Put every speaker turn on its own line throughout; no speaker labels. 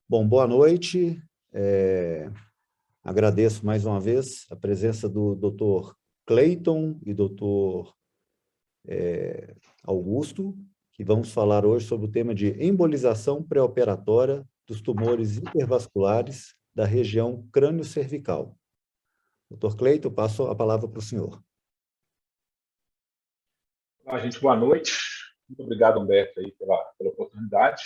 Bom, boa noite. Agradeço mais uma vez a presença do Dr. Cleiton e Dr. Augusto, que vamos falar hoje sobre o tema de embolização pré-operatória dos tumores intervasculares da região crânio-cervical. Dr. Cleiton, passo a palavra para o senhor.
Olá, gente, boa noite. Muito obrigado, Humberto, aí, pela oportunidade.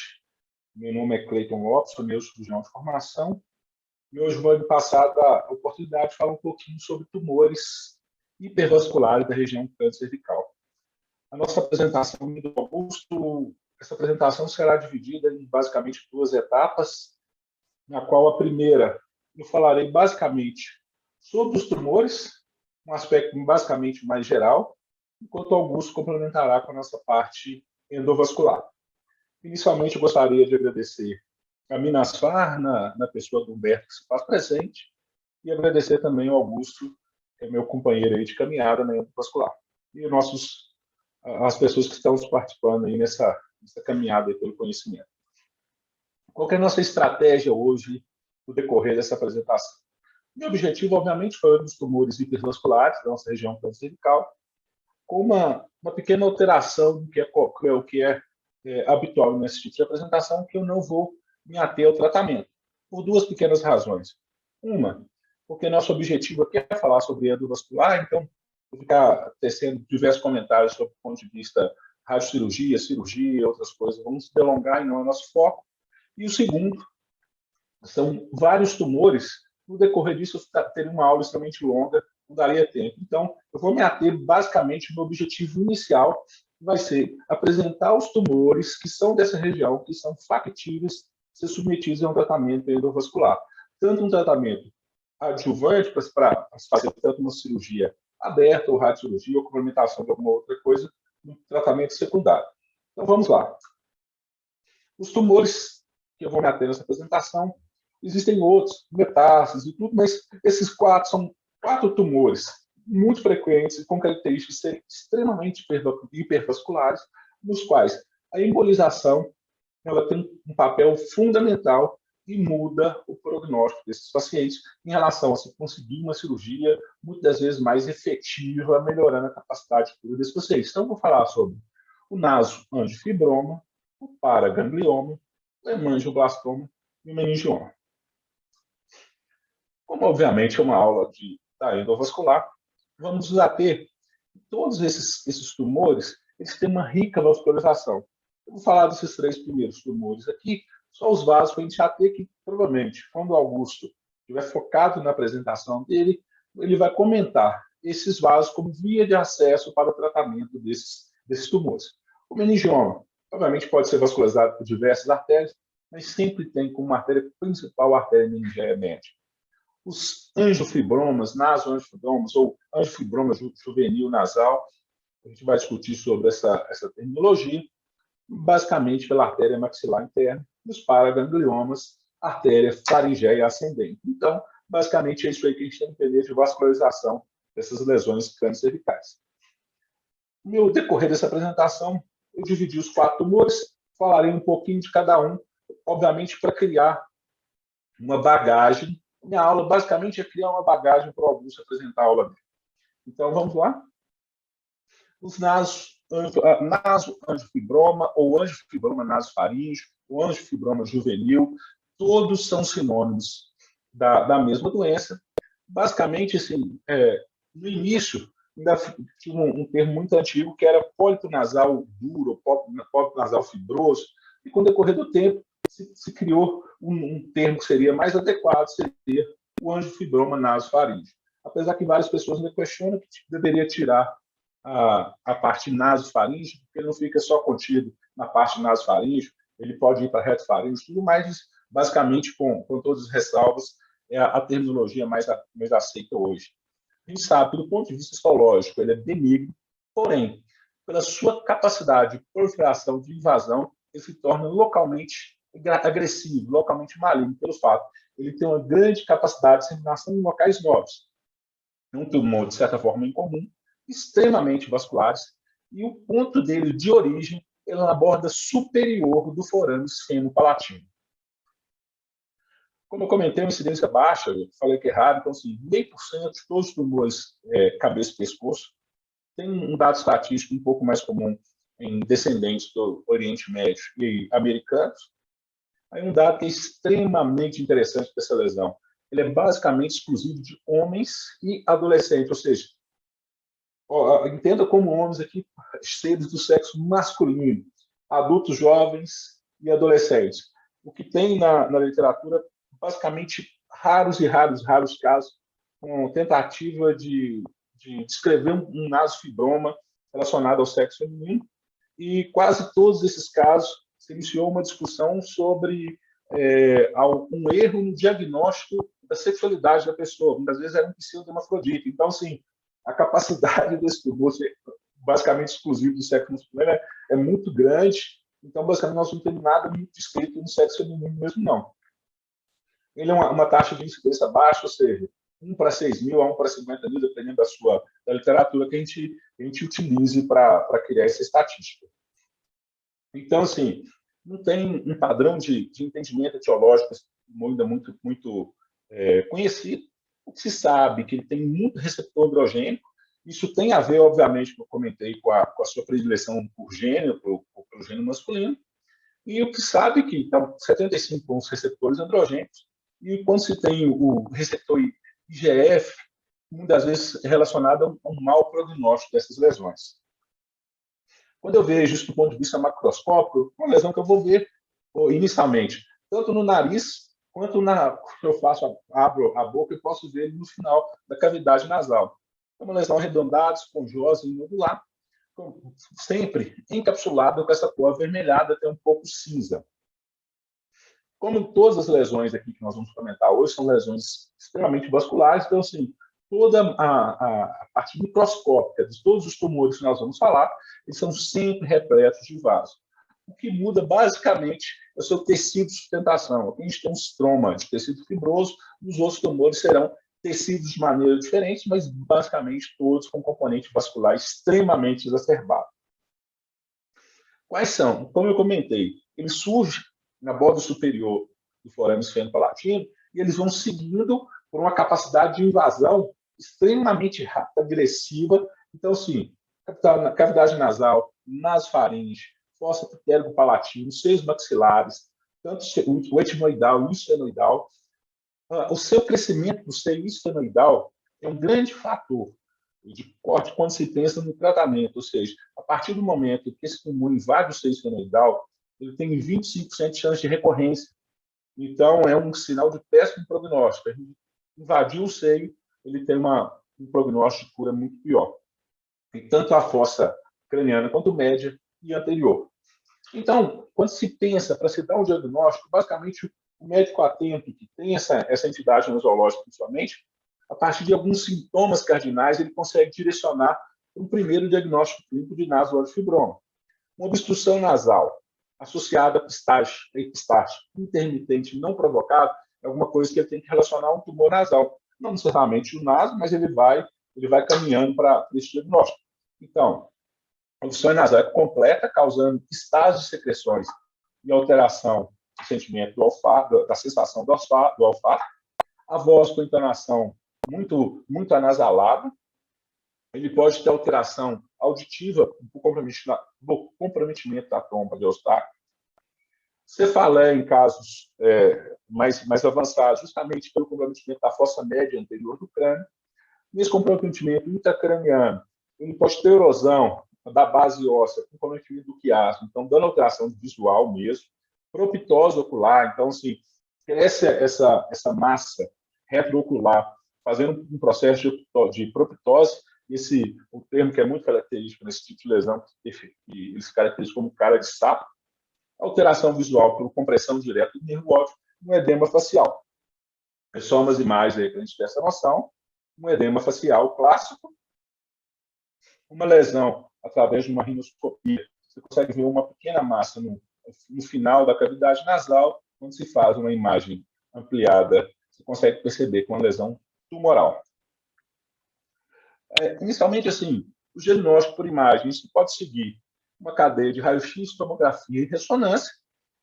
Meu nome é Cleiton Lopes, sou neurocirurgião de formação, e hoje vou me passar a oportunidade de falar um pouquinho sobre tumores hipervasculares da região crânio-cervical. A nossa apresentação do Augusto, essa apresentação será dividida em basicamente duas etapas, na qual a primeira eu falarei basicamente sobre os tumores, um aspecto basicamente mais geral, enquanto Augusto complementará com a nossa parte endovascular. Inicialmente, eu gostaria de agradecer a Minasfar, na pessoa do Humberto, que se faz presente, e agradecer também ao Augusto, que é meu companheiro aí de caminhada na endovascular, e as pessoas que estão participando aí nessa caminhada aí pelo conhecimento. Qual que é a nossa estratégia hoje no decorrer dessa apresentação? Meu objetivo, obviamente, foi dos tumores hipervasculares da nossa região cervical, com uma pequena alteração do que é habitual nesse tipo de apresentação, que eu não vou me ater ao tratamento, por duas pequenas razões. Uma, porque nosso objetivo aqui é falar sobre endovascular, então vou ficar tecendo diversos comentários sobre o ponto de vista radiocirurgia, cirurgia, outras coisas. Vamos se delongar e não é nosso foco. E o segundo, são vários tumores. No decorrer disso, eu teria uma aula extremamente longa, não daria tempo. Então, eu vou me ater basicamente no objetivo inicial, que vai ser apresentar os tumores que são dessa região, que são factíveis de ser submetidos a um tratamento endovascular. Tanto um tratamento adjuvante, para fazer tanto uma cirurgia aberta, ou radiocirurgia, ou complementação de alguma outra coisa, um tratamento secundário. Então, vamos lá. Os tumores que eu vou me ater nessa apresentação, existem outros, metástases e tudo, mas esses quatro são quatro tumores muito frequentes e com características de serem extremamente hipervasculares, nos quais a embolização ela tem um papel fundamental e muda o prognóstico desses pacientes em relação a se conseguir uma cirurgia muitas vezes mais efetiva, melhorando a capacidade de cura desses pacientes. Então, vou falar sobre o nasoangiofibroma, o paraganglioma, o hemangioblastoma e o meningioma. Como, obviamente, é uma aula da endovascular, vamos nos ater todos esses tumores, eles têm uma rica vascularização. Eu vou falar desses três primeiros tumores aqui, só os vasos para a gente ater que, provavelmente, quando o Augusto estiver focado na apresentação dele, ele vai comentar esses vasos como via de acesso para o tratamento desses tumores. O meningioma, obviamente, pode ser vascularizado por diversas artérias, mas sempre tem como artéria principal a artéria meningeal média. Os angiofibromas, nasoangiofibroma ou angiofibroma juvenil nasal, a gente vai discutir sobre essa terminologia, basicamente pela artéria maxilar interna, e os paragangliomas, artéria faringéia ascendente. Então, basicamente é isso aí que a gente tem que entender de vascularização dessas lesões crânio-cervicais. No decorrer dessa apresentação, eu dividi os quatro tumores, falarei um pouquinho de cada um, obviamente para criar uma bagagem. Minha aula basicamente é criar uma bagagem para o Augusto apresentar a aula dele. Então, vamos lá? Os nasoangiofibroma ou angiofibroma nasofaríngeo, ou angiofibroma juvenil, todos são sinônimos da mesma doença. Basicamente, assim, no início, ainda tinha um termo muito antigo que era pólito nasal duro, pólito nasal fibroso, e com o decorrer do tempo se criou um termo que seria mais adequado, seria o angiofibroma nasofaríngeo. Apesar que várias pessoas ainda questionam que deveria tirar a parte nasofaríngea, porque ele não fica só contido na parte nasofaríngea, ele pode ir para retofaríngeo, tudo mais, basicamente, com todas as ressalvas, é a terminologia mais aceita hoje. A gente sabe que, do ponto de vista histológico, ele é benigno, porém, pela sua capacidade de proliferação, de invasão, ele se torna localmente agressivo, localmente maligno, pelo fato ele tem uma grande capacidade de disseminação em locais novos. É um tumor, de certa forma, incomum, extremamente vasculares, e o ponto dele de origem é na borda superior do forame esfeno-palatino. Como eu comentei, uma incidência baixa, eu falei que é raro, então, assim, 0,5% de todos os tumores cabeça e pescoço. Tem um dado estatístico um pouco mais comum em descendentes do Oriente Médio e americanos. Aí um dado que é extremamente interessante dessa lesão. Ele é basicamente exclusivo de homens e adolescentes, ou seja, entenda como homens aqui, seres do sexo masculino, adultos jovens e adolescentes. O que tem na literatura, basicamente, raros casos, com tentativa de descrever um nasofibroma relacionado ao sexo feminino, e quase todos esses casos se iniciou uma discussão sobre um erro no diagnóstico da sexualidade da pessoa. Muitas vezes era um pseudo-hermafrodita. Então, assim, a capacidade desse tumor ser basicamente exclusivo do sexo masculino é muito grande. Então, basicamente, nós não temos nada muito descrito no sexo feminino mesmo, não. Ele é uma taxa de incidência baixa, ou seja, 1 para 6 mil a 1 para 50 mil, dependendo da literatura que a gente utilize para criar essa estatística. Então, assim, não tem um padrão de entendimento etiológico ainda muito conhecido. O que se sabe que ele tem muito receptor androgênico. Isso tem a ver, obviamente, como eu comentei, com a sua predileção por gênero, pelo gênero masculino. E o que sabe que então, 75 são os receptores androgênicos. E quando se tem o receptor IGF, muitas vezes é relacionado a um mau prognóstico dessas lesões. Quando eu vejo isso do ponto de vista macroscópico, uma lesão que eu vou ver inicialmente, tanto no nariz, quanto eu abro a boca e posso ver no final da cavidade nasal. É uma lesão arredondada, esponjosa e nodular, sempre encapsulada com essa cor avermelhada, até um pouco cinza. Como todas as lesões aqui que nós vamos comentar hoje são lesões extremamente vasculares, então, assim, toda a parte microscópica de todos os tumores que nós vamos falar, eles são sempre repletos de vasos. O que muda, basicamente, é o seu tecido de sustentação. Aqui a gente tem um estroma de tecido fibroso, os outros tumores serão tecidos de maneira diferente, mas, basicamente, todos com componente vascular extremamente exacerbado. Quais são? Como eu comentei, eles surgem na borda superior do forame esfenopalatino e eles vão seguindo por uma capacidade de invasão extremamente rápida, agressiva. Então, sim, cavidade nasal, nasofaringe, fossa pterygopalatino, seios maxilares, tanto o etimoidal e o esfenoidal. O seu crescimento do seio esfenoidal é um grande fator de corte quando se pensa no tratamento, ou seja, a partir do momento que esse tumor invade o seio esfenoidal, ele tem 25% de chance de recorrência. Então, é um sinal de péssimo prognóstico. A gente invadiu o seio, ele tem um prognóstico de cura muito pior. E tanto a fossa craniana quanto média e anterior. Então, quando se pensa para se dar um diagnóstico, basicamente o médico atento que tem essa entidade nosológica principalmente, a partir de alguns sintomas cardinais, ele consegue direcionar para um primeiro diagnóstico clínico de nasofibroma. Uma obstrução nasal associada a epistaxe intermitente não provocado é alguma coisa que ele tem que relacionar a um tumor nasal. Não necessariamente o naso, mas ele vai caminhando para esse diagnóstico. Então, a obstrução nasal é completa, causando estase de secreções e alteração do sentimento do olfato, da sensação do olfato. A voz com entonação muito anasalada. Ele pode ter alteração auditiva por comprometimento da trompa de Eustáquio. Cefaleia em casos mais avançados, justamente pelo comprometimento da fossa média anterior do crânio. Nesse comprometimento intracraniano, ele pode ter erosão da base óssea, com comprometimento do quiasmo, então dando alteração visual mesmo. Proptose ocular, então, assim, cresce essa massa retroocular, fazendo um processo de proptose, o termo que é muito característico nesse tipo de lesão, que eles caracterizam como cara de sapo, alteração visual por compressão direta do nervo óptico, um edema facial. É só umas imagens aí para a gente ter essa noção. Um edema facial clássico, uma lesão através de uma rinoscopia. Você consegue ver uma pequena massa no final da cavidade nasal, quando se faz uma imagem ampliada, você consegue perceber que é uma lesão tumoral. Inicialmente, assim, o diagnóstico por imagem, isso pode seguir uma cadeia de raio-x, tomografia e ressonância,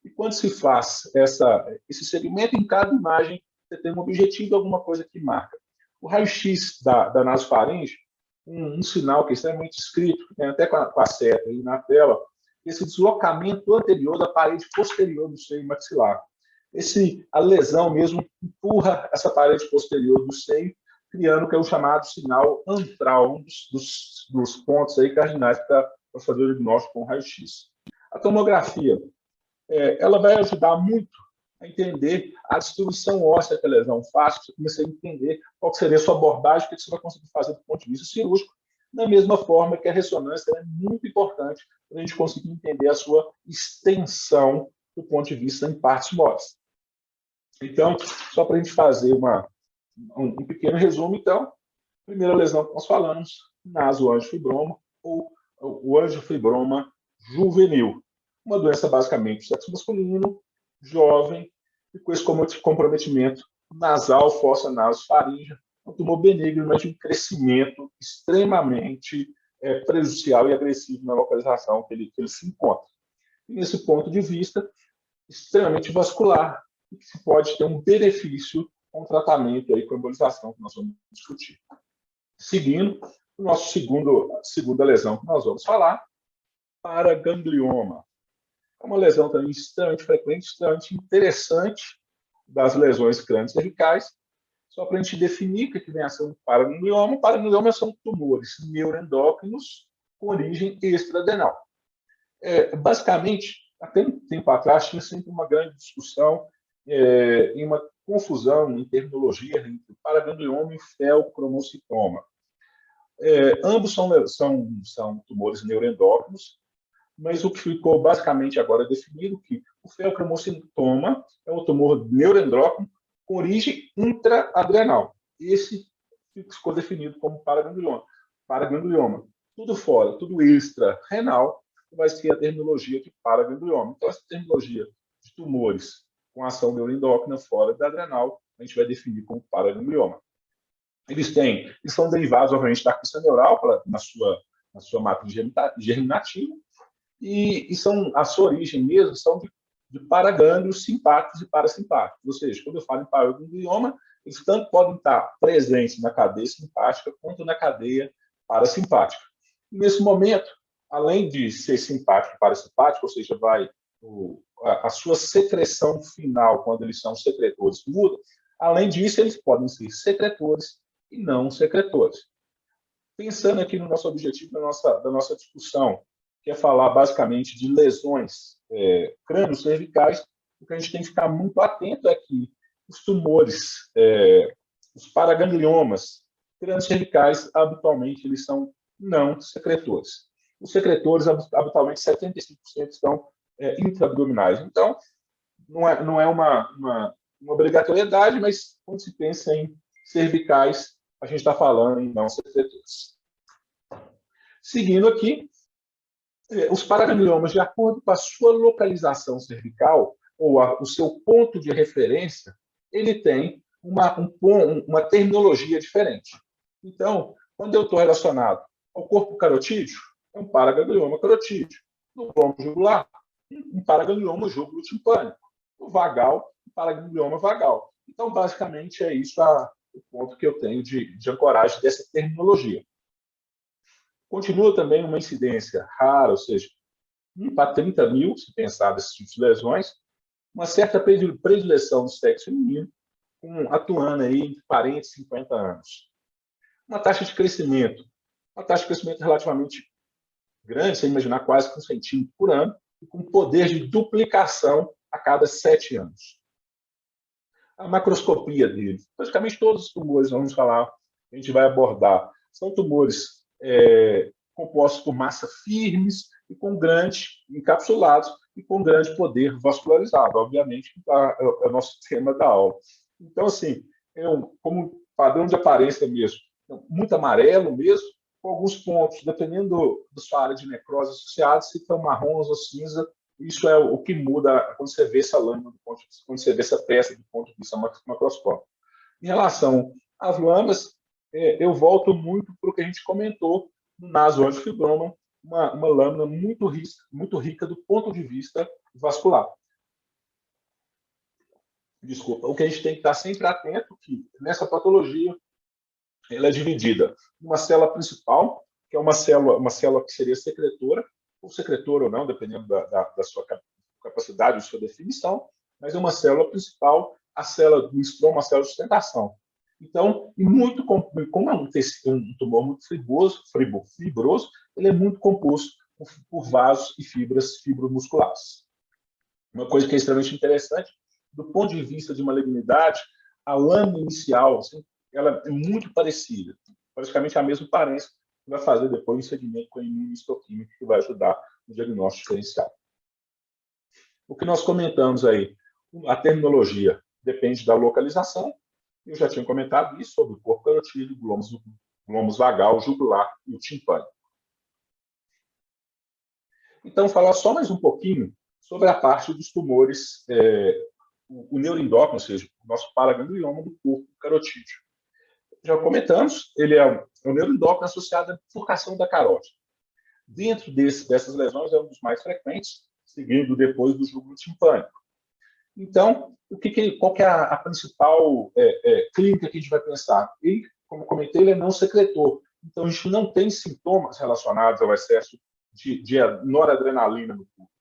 e quando se faz esse segmento, em cada imagem você tem um objetivo, alguma coisa que marca. O raio-x da nasofaringe, um sinal que é extremamente escrito, que tem até com a seta aí na tela, esse deslocamento anterior da parede posterior do seio maxilar. A lesão mesmo empurra essa parede posterior do seio, criando o que é o chamado sinal antral, um dos pontos aí cardinais para fazer o diagnóstico com raio-x. A tomografia, ela vai ajudar muito a entender a distribuição óssea que a lesão faz, você começa a entender qual seria a sua abordagem, o que você vai conseguir fazer do ponto de vista cirúrgico, da mesma forma que a ressonância é muito importante para a gente conseguir entender a sua extensão do ponto de vista em partes móveis. Então, só para a gente fazer um pequeno resumo, então, primeira lesão que nós falamos, nasoangiofibroma ou o angiofibroma juvenil. Uma doença basicamente do sexo masculino, jovem, e com esse comprometimento nasal, fossa nasofaríngea, um tumor benigno, mas de um crescimento extremamente prejudicial e agressivo na localização que ele se encontra. E nesse ponto de vista, extremamente vascular, e que se pode ter um benefício com o tratamento aí, com a embolização que nós vamos discutir. Seguindo, o nosso segunda lesão que nós vamos falar, paraganglioma. É uma lesão também extremamente frequente, extremamente interessante das lesões crânio-cervicais. Só para a gente definir o que vem a ser um paraganglioma. Paraganglioma são tumores neuroendócrinos com origem extradenal. Basicamente, até um tempo atrás, tinha sempre uma grande discussão e uma confusão em terminologia entre paraganglioma e feocromocitoma. Ambos são tumores neuroendócrinos, mas o que ficou basicamente agora definido é que o feocromocitoma é um tumor neuroendócrino com origem intraadrenal. Esse ficou definido como paraganglioma. Paraganglioma. Tudo fora, tudo extra-renal, vai ser a terminologia de paraganglioma. Então, essa terminologia de tumores com ação neuroendócrina fora da adrenal, a gente vai definir como paraganglioma. Eles são derivados, obviamente, da quista neural na sua matriz germinativa, e a sua origem mesmo são de paragânglios simpáticos e parasimpáticos. Ou seja, quando eu falo em paraganglioma, eles tanto podem estar presentes na cadeia simpática quanto na cadeia parasimpática. E nesse momento, além de ser simpático e parasimpático, ou seja, a sua secreção final, quando eles são secretores, muda. Além disso, eles podem ser secretores e não secretores. Pensando aqui no nosso objetivo da nossa discussão, que é falar basicamente de lesões crânio-cervicais, o que a gente tem que ficar muito atento é que os tumores, os paragangliomas crânio-cervicais, habitualmente, eles são não secretores. Os secretores, habitualmente, 75% são intraabdominais. Então, não é uma obrigatoriedade, mas quando se pensa em cervicais, a gente está falando em não secretores. Seguindo aqui, os paragangliomas, de acordo com a sua localização cervical, ou o seu ponto de referência, ele tem uma terminologia diferente. Então, quando eu estou relacionado ao corpo carotídeo, é um paraganglioma carotídeo. No plano jugular, um paraganglioma jugulo-timpânico. No vagal, um paraganglioma vagal. Então, basicamente, é isso o ponto que eu tenho de ancoragem dessa terminologia. Continua também uma incidência rara, ou seja, 1 para 30 mil, se pensar nesses tipos de lesões, uma certa predileção do sexo feminino, atuando aí entre 40 e 50 anos. Uma taxa de crescimento relativamente grande, você imaginar quase que 1 centímetro por ano, e com poder de duplicação a cada 7 anos. A macroscopia dele, praticamente todos os tumores, vamos falar, a gente vai abordar, são tumores compostos por massa firmes e com encapsulados e com grande poder vascularizado, obviamente, é o nosso tema da aula. Então, assim, como padrão de aparência mesmo, muito amarelo mesmo, com alguns pontos, dependendo da sua área de necrose associada, se estão marrons ou cinza, isso é o que muda quando você vê essa lâmina, quando você vê essa peça do ponto de vista macroscópico. Em relação às lâminas, eu volto muito para o que a gente comentou no nasoangiofibroma, uma lâmina muito rica do ponto de vista vascular. Desculpa, o que a gente tem que estar sempre atento que nessa patologia ela é dividida em uma célula principal, que é uma célula que seria secretora ou não, dependendo da sua capacidade, da sua definição, mas é uma célula principal, a célula do estroma, a célula de sustentação. Então, como é um tumor muito fibroso, ele é muito composto por vasos e fibras fibromusculares. Uma coisa que é extremamente interessante, do ponto de vista de malignidade, a lâmina inicial, assim, ela é muito parecida, praticamente a mesma aparência, que vai fazer depois um segmento com a imunohistoquímica, que vai ajudar no diagnóstico diferencial. O que nós comentamos aí, a terminologia depende da localização, eu já tinha comentado isso sobre o corpo carotídeo, glômus vagal, jugular e o timpânico. Então, falar só mais um pouquinho sobre a parte dos tumores, o neuroendócrino, ou seja, o nosso paraganglioma do corpo carotídeo. Já comentamos, ele é o neuroendócrino associado à bifurcação da carótida. Dentro dessas lesões é um dos mais frequentes, seguindo depois do júgulo timpânico. Então, qual que é a principal clínica que a gente vai pensar? Ele, como eu comentei, ele é não secretor. Então, a gente não tem sintomas relacionados ao excesso de noradrenalina no corpo.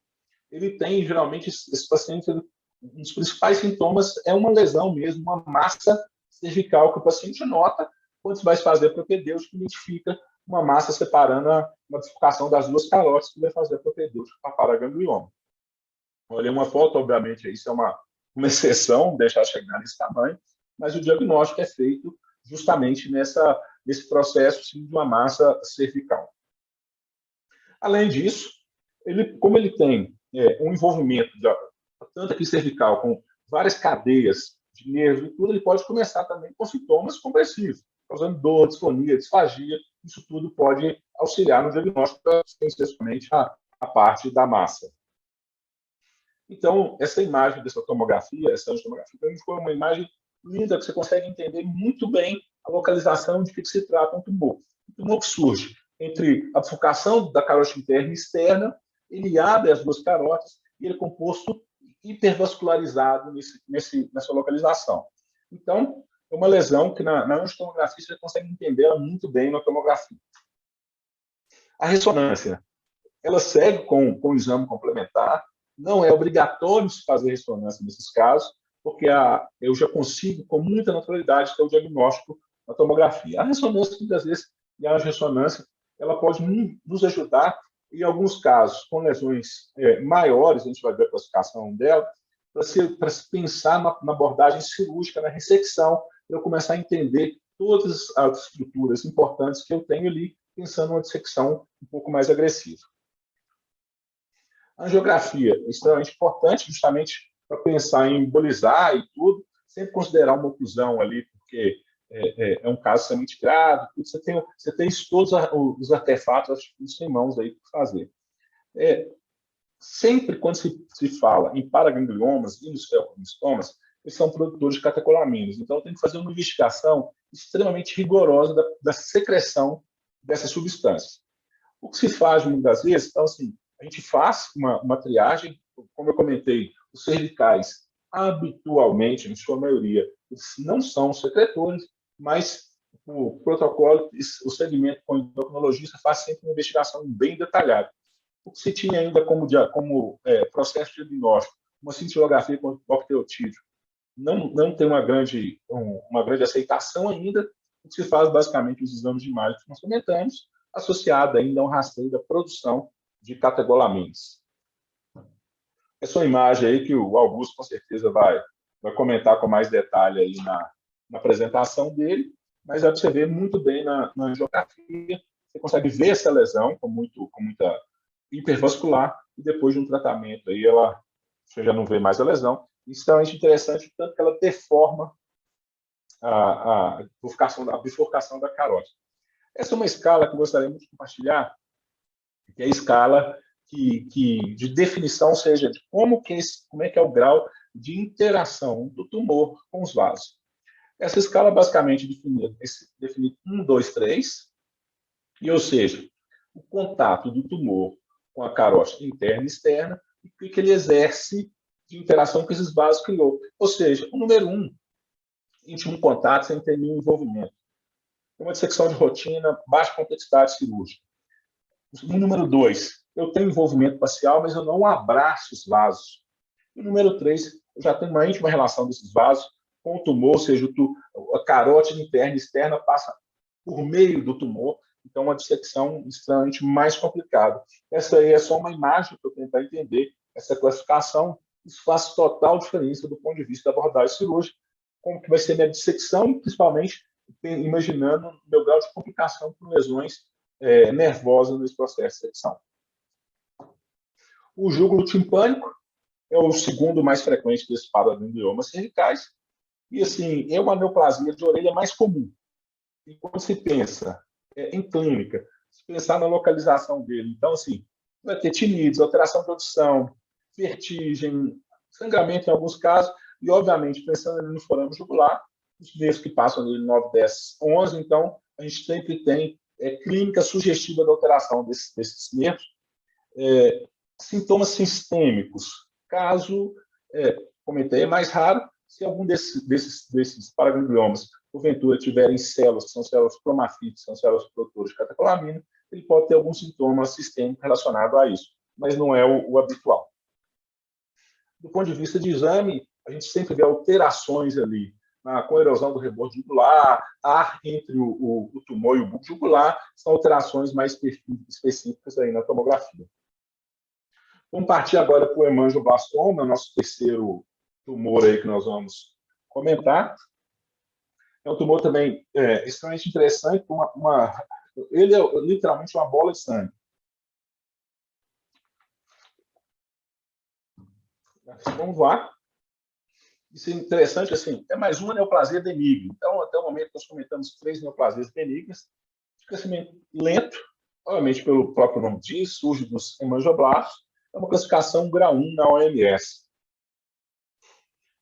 Ele tem, geralmente, esse paciente, um dos principais sintomas é uma lesão mesmo, uma massa cervical que o paciente nota quando você vai fazer a propedêutica, identifica uma massa separando uma bifurcação das duas carótidas que vai fazer a propedêutica para paraganglioma. Olhei uma foto, obviamente, isso é uma exceção, deixar chegar nesse tamanho, mas o diagnóstico é feito justamente nesse processo assim, de uma massa cervical. Além disso, como ele tem um envolvimento tanto aqui cervical com várias cadeias de nervos e tudo, ele pode começar também com sintomas compressivos, causando dor, disfonia, disfagia. Isso tudo pode auxiliar no diagnóstico, especialmente a parte da massa. Então, essa imagem dessa tomografia, essa angiotomografia, foi uma imagem linda que você consegue entender muito bem a localização de que se trata um tumor. Um tumor que surge entre a bifurcação da carótida interna e externa, ele abre as duas carótidas e ele é composto hipervascularizado nessa localização. Então, é uma lesão que na angiotomografia você consegue entender ela muito bem na tomografia. A ressonância, ela segue com o exame complementar, não é obrigatório se fazer ressonância nesses casos, porque eu já consigo, com muita naturalidade, ter o diagnóstico na tomografia. A ressonância, muitas vezes, e a ressonância, ela pode nos ajudar, em alguns casos, com lesões maiores, a gente vai ver a classificação dela, para se pensar na abordagem cirúrgica, na ressecção, para eu começar a entender todas as estruturas importantes que eu tenho ali, pensando numa dissecção um pouco mais agressiva. A angiografia é extremamente importante, justamente para pensar em embolizar e tudo, sempre considerar uma oclusão ali, porque é um caso extremamente grave, você tem todos os artefatos em mãos aí para fazer. Sempre quando se fala em paragangliomas e nos feocristomas, eles são produtores de catecolaminas, então tem que fazer uma investigação extremamente rigorosa da secreção dessas substâncias. O que se faz muitas vezes, então, assim, a gente faz uma triagem, como eu comentei, os cervicais, habitualmente, em sua maioria, eles não são secretores, mas o protocolo, o segmento com o endocrinologista faz sempre uma investigação bem detalhada. O que se tinha ainda como processo de diagnóstico, uma cintilografia com octeotídeo, não tem uma grande aceitação ainda. O que se faz, basicamente, os exames de imagem que nós comentamos, associado ainda a um rastreio da produção de catecolaminas. Essa é uma imagem aí que o Augusto, com certeza, vai comentar com mais detalhe aí na apresentação dele, mas dá para você ver muito bem na angiografia. Você consegue ver essa lesão com muita hipervascular, e depois de um tratamento aí você já não vê mais a lesão. Isso é interessante, tanto que ela deforma a bifurcação da carótida. Essa é uma escala que eu gostaria muito de compartilhar, que é a escala de definição, ou seja, de como é que é o grau de interação do tumor com os vasos. Essa escala basicamente define 1, 2, 3, ou seja, o contato do tumor com a carótida interna e externa, e o que ele exerce de interação que esses vasos criou. Ou seja, o número 1, íntimo contato sem ter nenhum envolvimento. Uma dissecção de rotina, baixa complexidade cirúrgica. O número 2, eu tenho envolvimento facial, mas eu não abraço os vasos. E o número 3, eu já tenho uma íntima relação desses vasos com o tumor, ou seja, a carótida interna e externa passa por meio do tumor, então é uma dissecção extremamente mais complicada. Essa aí é só uma imagem para eu tentar entender essa classificação. Isso faz total diferença do ponto de vista da abordagem cirúrgica, como que vai ser minha dissecção e, principalmente, imaginando o meu grau de complicação com lesões nervosas nesse processo de dissecção. O júgulo timpânico é o segundo mais frequente desses paragangliomas cervicais. E, assim, é uma neoplasia de orelha mais comum. E quando se pensa em clínica, se pensar na localização dele, então, assim, vai ter tinnitus, alteração de audição, vertigem, sangramento em alguns casos, e, obviamente, pensando no forame jugular, os nervos que passam nele 9, 10, 11, então, a gente sempre tem clínica sugestiva da alteração desses nervos. Sintomas sistêmicos, caso, comentei, é mais raro, se algum desses paragangliomas, porventura, tiverem células, que são células cromatíticas, são células produtoras de catecolamina, ele pode ter algum sintoma sistêmico relacionado a isso, mas não é o habitual. Do ponto de vista de exame, a gente sempre vê alterações ali, com a erosão do rebordo jugular, ar entre o tumor e o bulbo jugular, são alterações mais específicas aí na tomografia. Vamos partir agora para o hemangioblastoma, nosso terceiro tumor aí que nós vamos comentar. É um tumor também extremamente interessante, ele é literalmente uma bola de sangue. Vamos lá. Isso é interessante, assim, é mais uma neoplasia benigna. Então, até o momento, nós comentamos 3 neoplasias benignas, de crescimento lento, obviamente pelo próprio nome diz, surge dos hemangioblastos, é uma classificação grau 1 na OMS.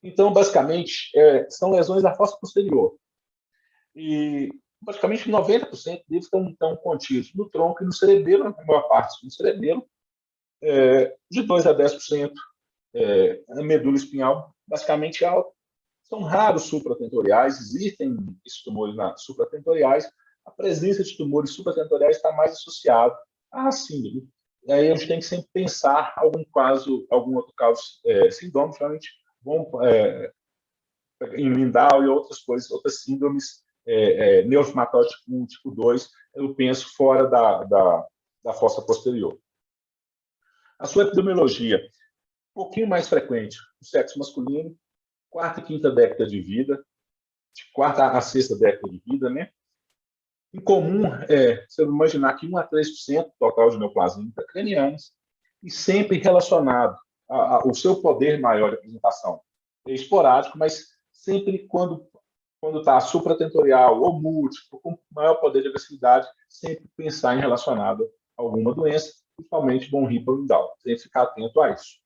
Então, basicamente, são lesões da fossa posterior. E praticamente 90% deles estão contidos no tronco e no cerebelo, na maior parte no cerebelo, de 2 a 10% a medula espinhal basicamente alta. São raros supratentoriais, existem esses tumores supratentoriais. A presença de tumores supratentoriais está mais associada à síndrome. E aí a gente tem que sempre pensar algum outro caso sindrômico, realmente em Lindau e outras coisas, outras síndromes neuroinflamatórias tipo 2, eu penso fora da fossa posterior. A sua epidemiologia, um pouquinho mais frequente, o sexo masculino, 4ª e 5ª década de vida, de 4ª a 6ª década de vida, né? Em comum, você imaginar que 1 a 3% total de neoplasia intracranianas, e sempre relacionado ao seu poder maior de apresentação. É esporádico, mas sempre quando está supratentorial ou múltiplo, com maior poder de agressividade, sempre pensar em relacionado a alguma doença, principalmente von Hippel-Lindau. Tem que ficar atento a isso.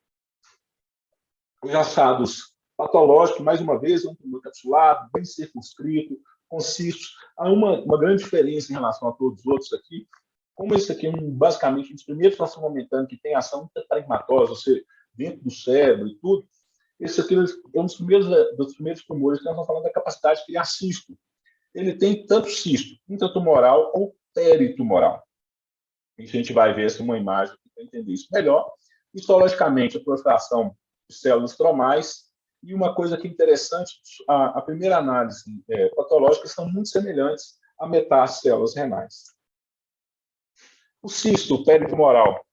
Os achados patológicos, mais uma vez, é um tumor capsulado, bem circunscrito, com cistos. Há uma grande diferença em relação a todos os outros aqui. Como esse aqui é basicamente um dos primeiros que nós estamos comentando que tem ação antiparagmatosa, ou seja, dentro do cérebro e tudo, esse aqui é um dos primeiros tumores que nós estamos falando da capacidade de criar cisto. Ele tem tanto cisto intratumoral ou peritumoral. A gente vai ver essa uma imagem para entender isso melhor. Histologicamente, a proliferação de células tromais. E uma coisa que é interessante, a primeira análise patológica são muito semelhantes a metácélulas renais. O cisto peritumoral,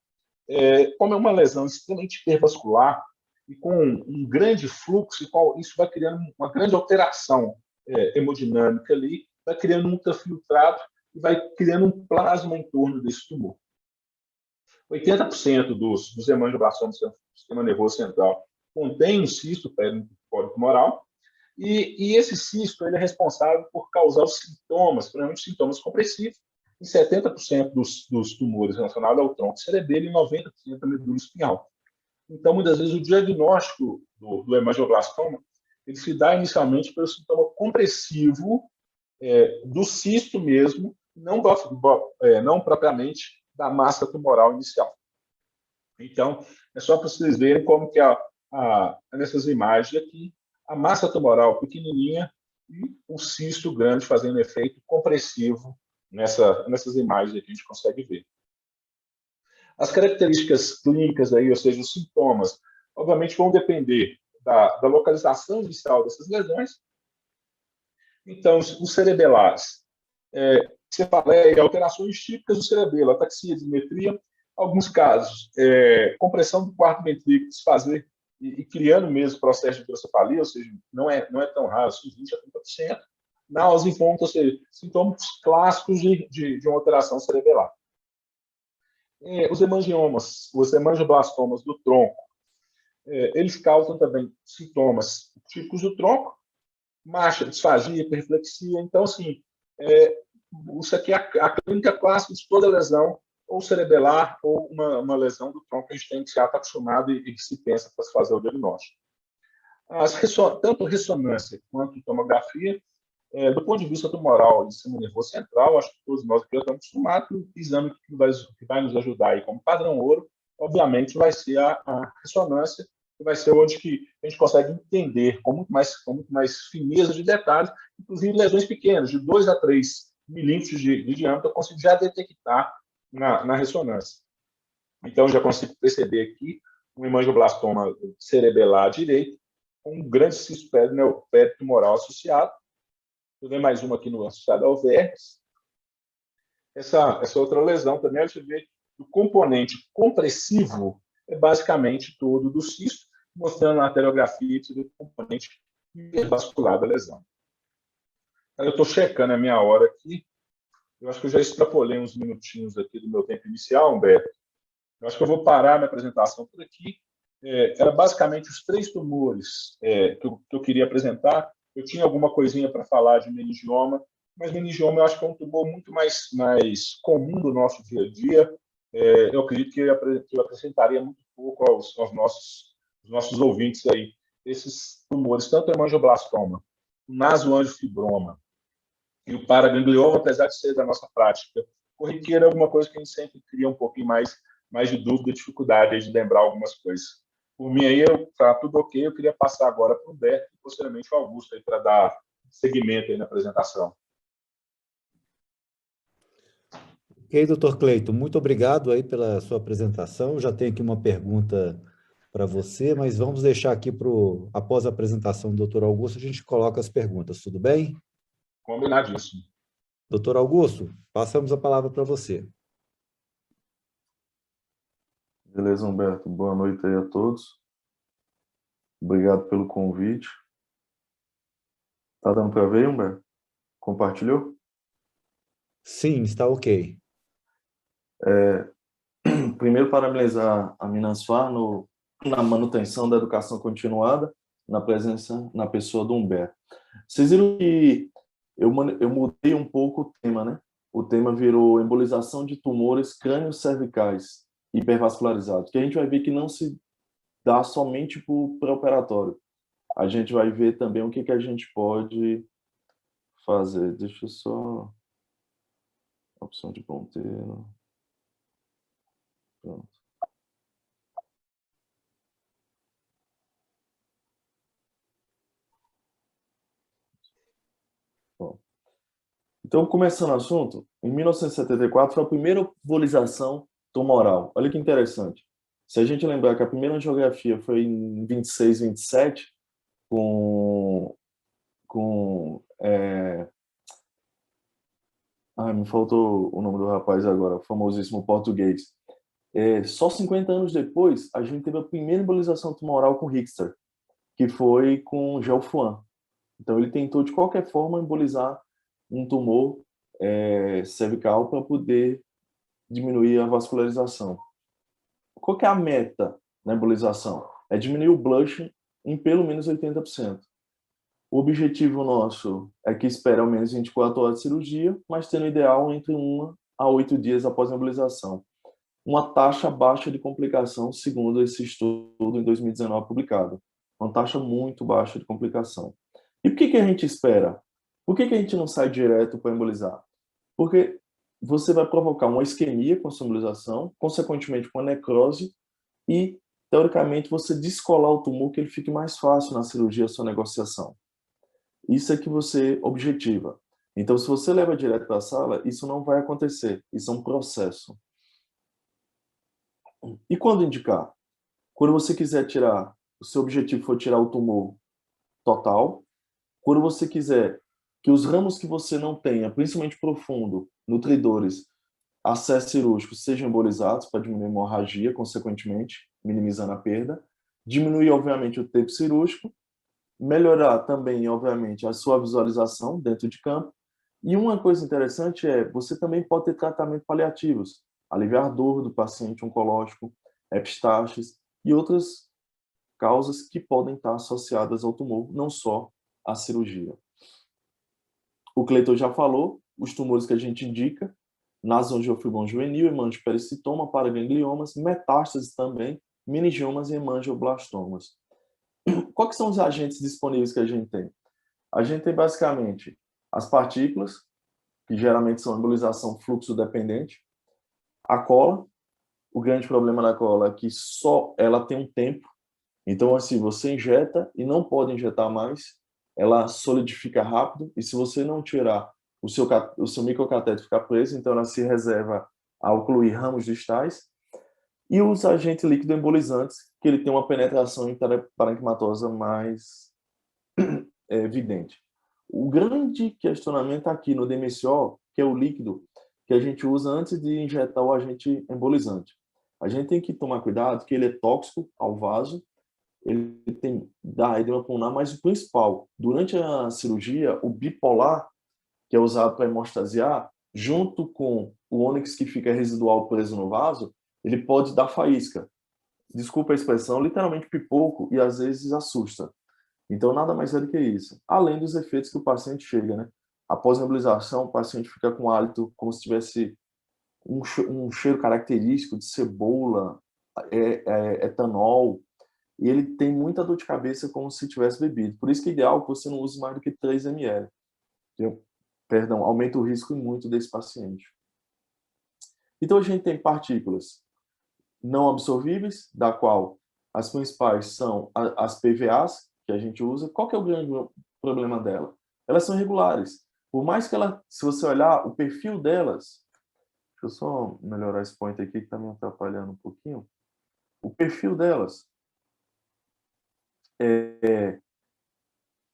como é uma lesão extremamente hipervascular e com um grande fluxo, isso vai criando uma grande alteração hemodinâmica ali, vai criando um ultrafiltrado e vai criando um plasma em torno desse tumor. 80% dos hemangioblastomas do sistema nervoso central contém um cisto peritumoral, e esse cisto ele é responsável por causar os sintomas, provavelmente sintomas compressivos, em 70% dos tumores relacionados ao tronco cerebelo e 90% da medula espinhal. Então, muitas vezes, o diagnóstico do hemangioblastoma ele se dá inicialmente pelo sintoma compressivo do cisto mesmo, não propriamente da massa tumoral inicial. Então, é só para vocês verem como que a nessas imagens aqui, a massa tumoral pequenininha e o cisto grande fazendo efeito compressivo nessas imagens aqui a gente consegue ver. As características clínicas aí, ou seja, os sintomas, obviamente vão depender da localização inicial dessas lesões. Então, os cerebelares, cefaleia, alterações típicas do cerebelo, ataxia, dismetria, alguns casos, compressão do quarto ventrículo, desfazer e criando mesmo processo de hidrocefalia, ou seja, não é tão raro, assim, 20% a 30%, náusea e vômito, ou seja, sintomas clássicos de uma alteração cerebelar. Os hemangiomas, os hemangioblastomas do tronco, eles causam também sintomas típicos do tronco, marcha, disfagia, hiperreflexia. Então, assim, isso aqui é a clínica clássica de toda lesão, ou cerebelar, ou uma lesão do tronco que a gente tem que estar acostumado e se pensa para se fazer o diagnóstico. Tanto ressonância quanto tomografia, do ponto de vista tumoral e sistema nervoso central, acho que todos nós aqui estamos acostumados, o exame que vai nos ajudar aí como padrão ouro, obviamente, vai ser a ressonância, que vai ser onde que a gente consegue entender com muito mais fineza de detalhes, inclusive lesões pequenas, de 2 a 3 milímetros de diâmetro, eu consigo já detectar na ressonância. Então, já consigo perceber aqui um hemangioblastoma cerebelar direito, com um grande cisto tumoral associado. Eu dei mais uma aqui no associado ao vértice. Essa outra lesão também, a gente vê que o componente compressivo é basicamente todo do cisto, mostrando na arteriografia o componente vascular da lesão. Eu estou checando a minha hora aqui. Eu acho que eu já extrapolei uns minutinhos aqui do meu tempo inicial, Humberto. Eu acho que eu vou parar minha apresentação por aqui. Era basicamente os 3 tumores que eu queria apresentar. Eu tinha alguma coisinha para falar de meningioma, mas meningioma eu acho que é um tumor muito mais comum do nosso dia a dia. Eu acredito que eu acrescentaria muito pouco aos nossos ouvintes aí. Esses tumores, tanto o hemangioblastoma, o nasoangiofibroma e o paraganglioma, apesar de ser da nossa prática corriqueira, é alguma coisa que a gente sempre cria um pouquinho mais de dúvida, dificuldade de lembrar algumas coisas. Por mim aí, está tudo ok. Eu queria passar agora para o Humberto e posteriormente ao Augusto para dar seguimento aí na apresentação.
Ok, doutor Cleito, muito obrigado aí pela sua apresentação. Já tenho aqui uma pergunta para você, mas vamos deixar aqui após a apresentação do doutor Augusto, a gente coloca as perguntas, tudo bem?
Combinadíssimo.
Doutor Augusto, passamos a palavra para você.
Beleza, Humberto. Boa noite aí a todos. Obrigado pelo convite. Tá dando para ver, Humberto? Compartilhou?
Sim, está ok.
Primeiro, parabenizar a Minasfar na manutenção da educação continuada, na pessoa do Humberto. Vocês viram que eu mudei um pouco o tema, né? O tema virou embolização de tumores crânio-cervicais hipervascularizados, que a gente vai ver que não se dá somente para o pré-operatório. A gente vai ver também o que a gente pode fazer. Deixa eu só... Opção de ponteiro. Pronto. Bom. Então, começando o assunto, em 1974 foi a primeira embolização tumoral. Olha que interessante. Se a gente lembrar que a primeira angiografia foi em 26, 27, me faltou o nome do rapaz agora, o famosíssimo português. Só 50 anos depois, a gente teve a primeira embolização tumoral com Richter, que foi com Gelfuan. Então, ele tentou, de qualquer forma, embolizar um tumor cervical para poder diminuir a vascularização. Qual que é a meta na embolização? É diminuir o blushing em pelo menos 80%. O objetivo nosso é que espere ao menos 24 horas de cirurgia, mas tendo ideal entre 1 a 8 dias após a embolização. Uma taxa baixa de complicação, segundo esse estudo em 2019 publicado. Uma taxa muito baixa de complicação. E por que a gente espera? Por que a gente não sai direto para embolizar? Porque você vai provocar uma isquemia com a embolização, consequentemente com a necrose, e teoricamente, você descolar o tumor, que ele fique mais fácil na cirurgia, a sua negociação. Isso é que você objetiva. Então, se você leva direto para a sala, isso não vai acontecer. Isso é um processo. E quando indicar? Quando você quiser tirar, o seu objetivo for tirar o tumor total, quando você quiser que os ramos que você não tenha, principalmente profundo, nutridores, acesso cirúrgico, sejam embolizados para diminuir a hemorragia, consequentemente, minimizando a perda, diminuir, obviamente, o tempo cirúrgico, melhorar também, obviamente, a sua visualização dentro de campo. E uma coisa interessante é, você também pode ter tratamento paliativos, aliviar a dor do paciente oncológico, epistaxis e outras causas que podem estar associadas ao tumor, não só à cirurgia. O Cleiton já falou, os tumores que a gente indica, nasoangiofiboma juvenil, hemangiopericitoma, paragangliomas, metástases também, meningiomas e hemangioblastomas. Quais são os agentes disponíveis que a gente tem? A gente tem basicamente as partículas, que geralmente são embolização fluxo dependente, a cola. O grande problema da cola é que só ela tem um tempo. Então, assim, você injeta e não pode injetar mais, ela solidifica rápido, e se você não tirar o seu microcatéter ficar preso, então ela se reserva a ocluir ramos distais. E os agentes líquido embolizantes, que ele tem uma penetração parenquimatosa mais evidente. O grande questionamento aqui no DMSO, que é o líquido que a gente usa antes de injetar o agente embolizante. A gente tem que tomar cuidado que ele é tóxico ao vaso, ele tem da edema pulmonar, mas o principal, durante a cirurgia, o bipolar, que é usado para hemostasiar, junto com o ônix que fica residual preso no vaso, ele pode dar faísca. Desculpa a expressão, literalmente pipoco, e às vezes assusta. Então, nada mais é do que isso. Além dos efeitos que o paciente chega, né? Após a embolização, o paciente fica com hálito como se tivesse um cheiro característico de cebola, etanol, e ele tem muita dor de cabeça como se tivesse bebido. Por isso que é ideal que você não use mais do que 3 ml. Perdão, aumenta o risco muito desse paciente. Então, a gente tem partículas não absorvíveis, da qual as principais são as PVAs, que a gente usa. Qual que é o grande problema dela? Elas são irregulares. Por mais que ela, se você olhar o perfil delas, deixa eu só melhorar esse point aqui que está me atrapalhando um pouquinho. O perfil delas,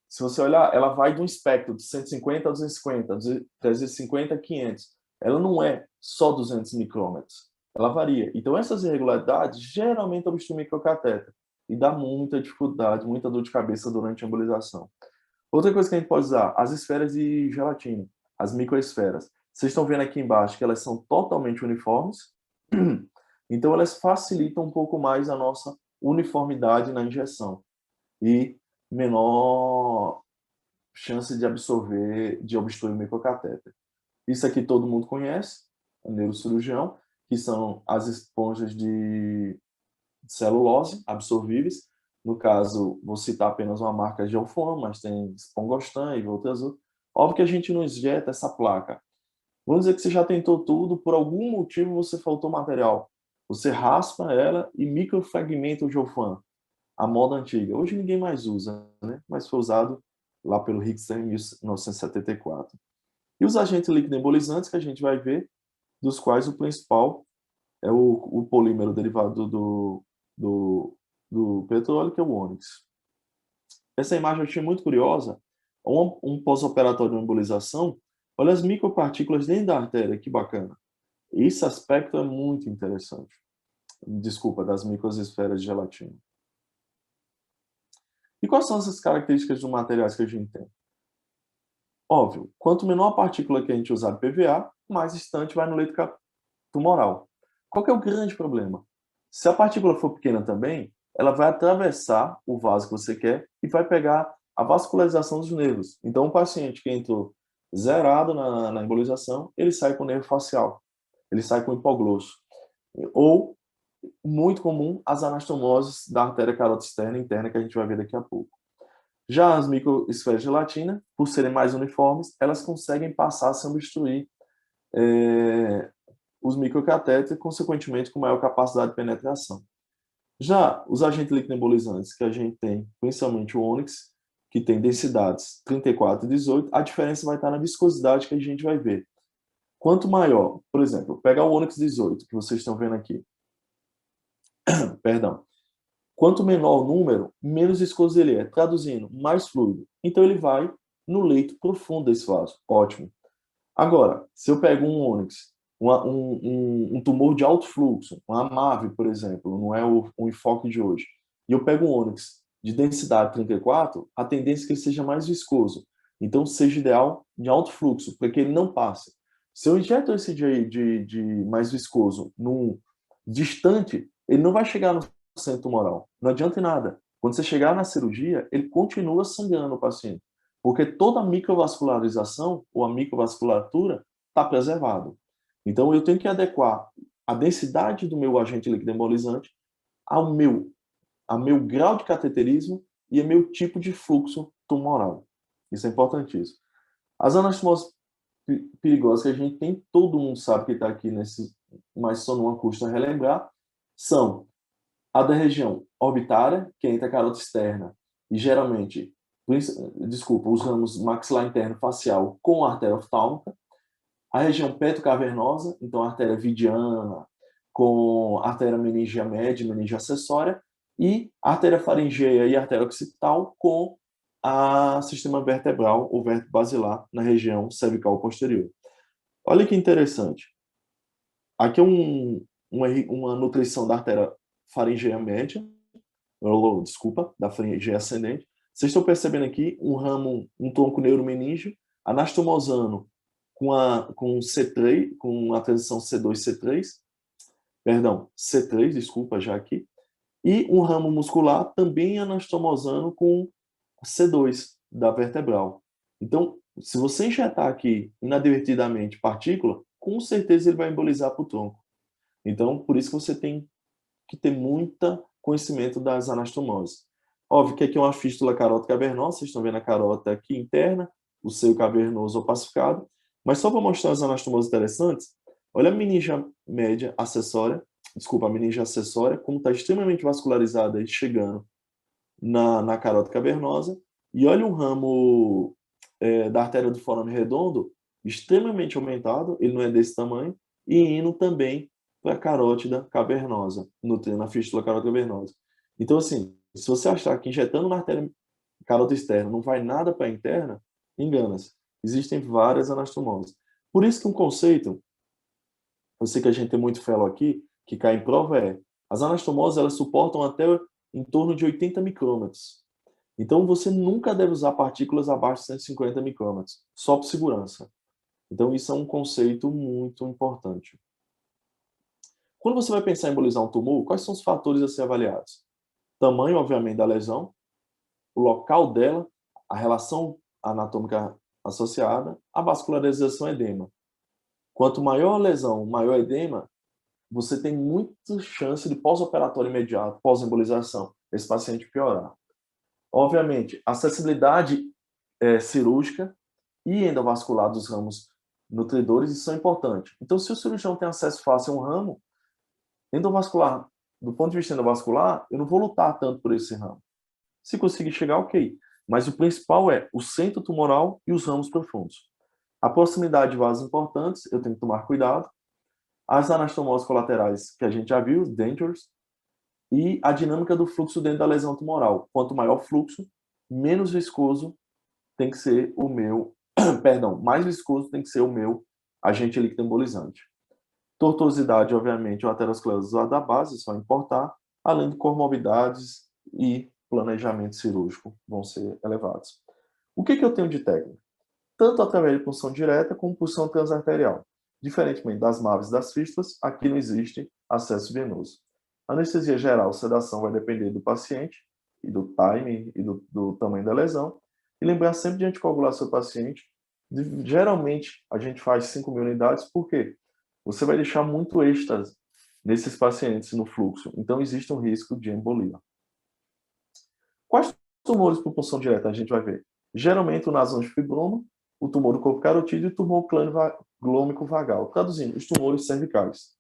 se você olhar, ela vai de um espectro de 150 a 250, 350 a 500. Ela não é só 200 micrômetros. Ela varia. Então, essas irregularidades geralmente obstruem o microcatéter e dá muita dificuldade, muita dor de cabeça durante a embolização. Outra coisa que a gente pode usar, as esferas de gelatina, as microesferas. Vocês estão vendo aqui embaixo que elas são totalmente uniformes. Então, elas facilitam um pouco mais a nossa uniformidade na injeção e menor chance de absorver, de obstruir o microcatéter. Isso aqui todo mundo conhece, o neurocirurgião, que são as esponjas de celulose absorvíveis. No caso, vou citar apenas uma marca Geofon, mas tem Spongostan e outras. Óbvio que a gente não injeta essa placa. Vamos dizer que você já tentou tudo, por algum motivo você faltou material. Você raspa ela e microfragmenta o Geofan, a moda antiga. Hoje ninguém mais usa, né? Mas foi usado lá pelo Richter em 1974. E os agentes líquidos embolizantes que a gente vai ver, dos quais o principal é o polímero derivado do petróleo, que é o ônix. Essa imagem eu achei muito curiosa. Um pós-operatório de embolização, olha as micropartículas dentro da artéria, que bacana. Esse aspecto é muito interessante. Desculpa, das microesferas de gelatina. E quais são essas características dos materiais que a gente tem? Óbvio, quanto menor a partícula que a gente usar PVA, mais distante vai no leito tumoral. Qual que é o grande problema? Se a partícula for pequena também, ela vai atravessar o vaso que você quer e vai pegar a vascularização dos nervos. Então, um paciente que entrou zerado na embolização, ele sai com nervo facial, ele sai com hipoglosso. Ou, muito comum, as anastomoses da artéria carótida externa e interna, que a gente vai ver daqui a pouco. Já as microesferas de gelatina, por serem mais uniformes, elas conseguem passar sem obstruir os microcatéteres, consequentemente com maior capacidade de penetração. Já os agentes líquidos embolizantes que a gente tem, principalmente o ônix, que tem densidades 34 e 18, a diferença vai estar na viscosidade que a gente vai ver. Quanto maior, por exemplo, pegar o ônix 18, que vocês estão vendo aqui, perdão, quanto menor o número, menos viscoso ele é, traduzindo, mais fluido. Então ele vai no leito profundo desse vaso. Ótimo. Agora, se eu pego um ônix, um tumor de alto fluxo, uma MAVE, por exemplo, não é o enfoque de hoje, e eu pego um ônix de densidade 34, a tendência é que ele seja mais viscoso. Então, seja ideal de alto fluxo, para que ele não passe. Se eu injeto esse de mais viscoso num distante, ele não vai chegar no centro tumoral. Não adianta em nada. Quando você chegar na cirurgia, ele continua sangrando o paciente, porque toda a microvascularização ou a microvasculatura está preservado. Então, eu tenho que adequar a densidade do meu agente líquido embolizante ao meu grau de cateterismo e ao meu tipo de fluxo tumoral. Isso é importantíssimo. As anastomoses perigosas que a gente tem, todo mundo sabe que está aqui nesse, mas só numa custa relembrar, são a da região orbitária, que é entre a carota externa e geralmente, os ramos maxilar interno facial com a artéria oftálmica, a região petocavernosa, então a artéria vidiana com a artéria meningea média e meningea acessória, e a artéria faringeia e a artéria occipital com a sistema vertebral ou vértebro basilar na região cervical posterior. Olha que interessante. Aqui é uma nutrição da artéria faringeia média, desculpa, da faringeia ascendente. Vocês estão percebendo aqui um ramo, um tronco neuromeníngeo, anastomosano com C3, com a transição C2-C3, perdão, C3, desculpa já aqui, e um ramo muscular também anastomosano com C2 da vertebral. Então, se você injetar aqui inadvertidamente partícula, com certeza ele vai embolizar para o tronco. Então, por isso que você tem que ter muito conhecimento das anastomoses. Óbvio que aqui é uma fístula carótica cavernosa, vocês estão vendo a carota aqui interna, o seio cavernoso opacificado, mas só para mostrar as anastomoses interessantes, olha a meningia média acessória, desculpa, a meningia acessória, como está extremamente vascularizada e chegando na carota cavernosa, e olha um ramo da artéria do forame redondo, extremamente aumentado, ele não é desse tamanho, e indo também para a carótida cavernosa, nutrindo a fístula carótida cavernosa. Então, assim, se você achar que injetando na artéria carota externa não vai nada para a interna, engana-se. Existem várias anastomoses. Por isso que um conceito, eu sei que a gente tem muito fellow aqui, que cai em prova as anastomoses, elas suportam até em torno de 80 micrômetros. Então, você nunca deve usar partículas abaixo de 150 micrômetros, só por segurança. Então, isso é um conceito muito importante. Quando você vai pensar em embolizar um tumor, quais são os fatores a ser avaliados? Tamanho, obviamente, da lesão, o local dela, a relação anatômica associada, a vascularização e edema. Quanto maior a lesão, maior edema, você tem muita chance de pós-operatório imediato, pós-embolização, esse paciente piorar. Obviamente, acessibilidade cirúrgica e endovascular dos ramos nutridores, isso é importante. Então, se o cirurgião tem acesso fácil a um ramo, endovascular, do ponto de vista endovascular, eu não vou lutar tanto por esse ramo. Se conseguir chegar, ok. Mas o principal é o centro tumoral e os ramos profundos. A proximidade de vasos importantes, eu tenho que tomar cuidado. As anastomoses colaterais, que a gente já viu, dangerous. E a dinâmica do fluxo dentro da lesão tumoral. Quanto maior o fluxo, menos viscoso tem que ser o meu, perdão, mais viscoso tem que ser o meu agente líquido embolizante. Tortuosidade, obviamente, ou aterosclerose da base, só importar, além de comorbidades e planejamento cirúrgico vão ser elevados. O que eu tenho de técnica? Tanto através de punção direta como punção transarterial. Diferentemente das MAVs e das fístulas, aqui não existe acesso venoso. A anestesia geral, sedação vai depender do paciente e do timing e do tamanho da lesão. E lembrar sempre de anticoagular seu paciente. Geralmente, a gente faz 5.000 unidades, por quê? Você vai deixar muito êxtase nesses pacientes no fluxo. Então, existe um risco de embolia. Quais tumores por punção direta a gente vai ver? Geralmente, o nasonfibroma, o tumor do corpo carotídeo e o tumor glômico vagal. Traduzindo, os tumores cervicais.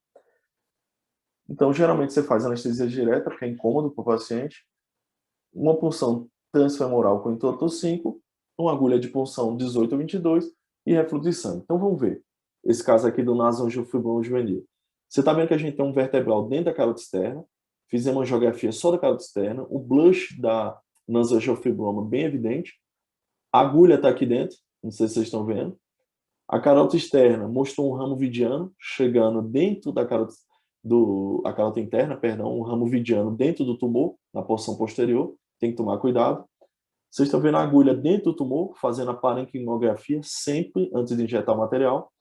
Então, geralmente, você faz anestesia direta, porque é incômodo para o paciente, uma punção transfemoral com introdutor 5, uma agulha de punção 18 ou 22 e refluxo de sangue. Então, vamos ver. Esse caso aqui do nasoangiofibroma juvenil. Você está vendo que a gente tem um vertebral dentro da carota externa, fizemos uma angiografia só da carota externa, o blush da nasoangiofibroma bem evidente, a agulha está aqui dentro, não sei se vocês estão vendo. A carota externa mostrou um ramo vidiano chegando dentro da carota, a carota interna, perdão, um ramo vidiano dentro do tumor, na porção posterior, tem que tomar cuidado. Vocês estão vendo a agulha dentro do tumor, fazendo a parenquimografia sempre antes de injetar o material.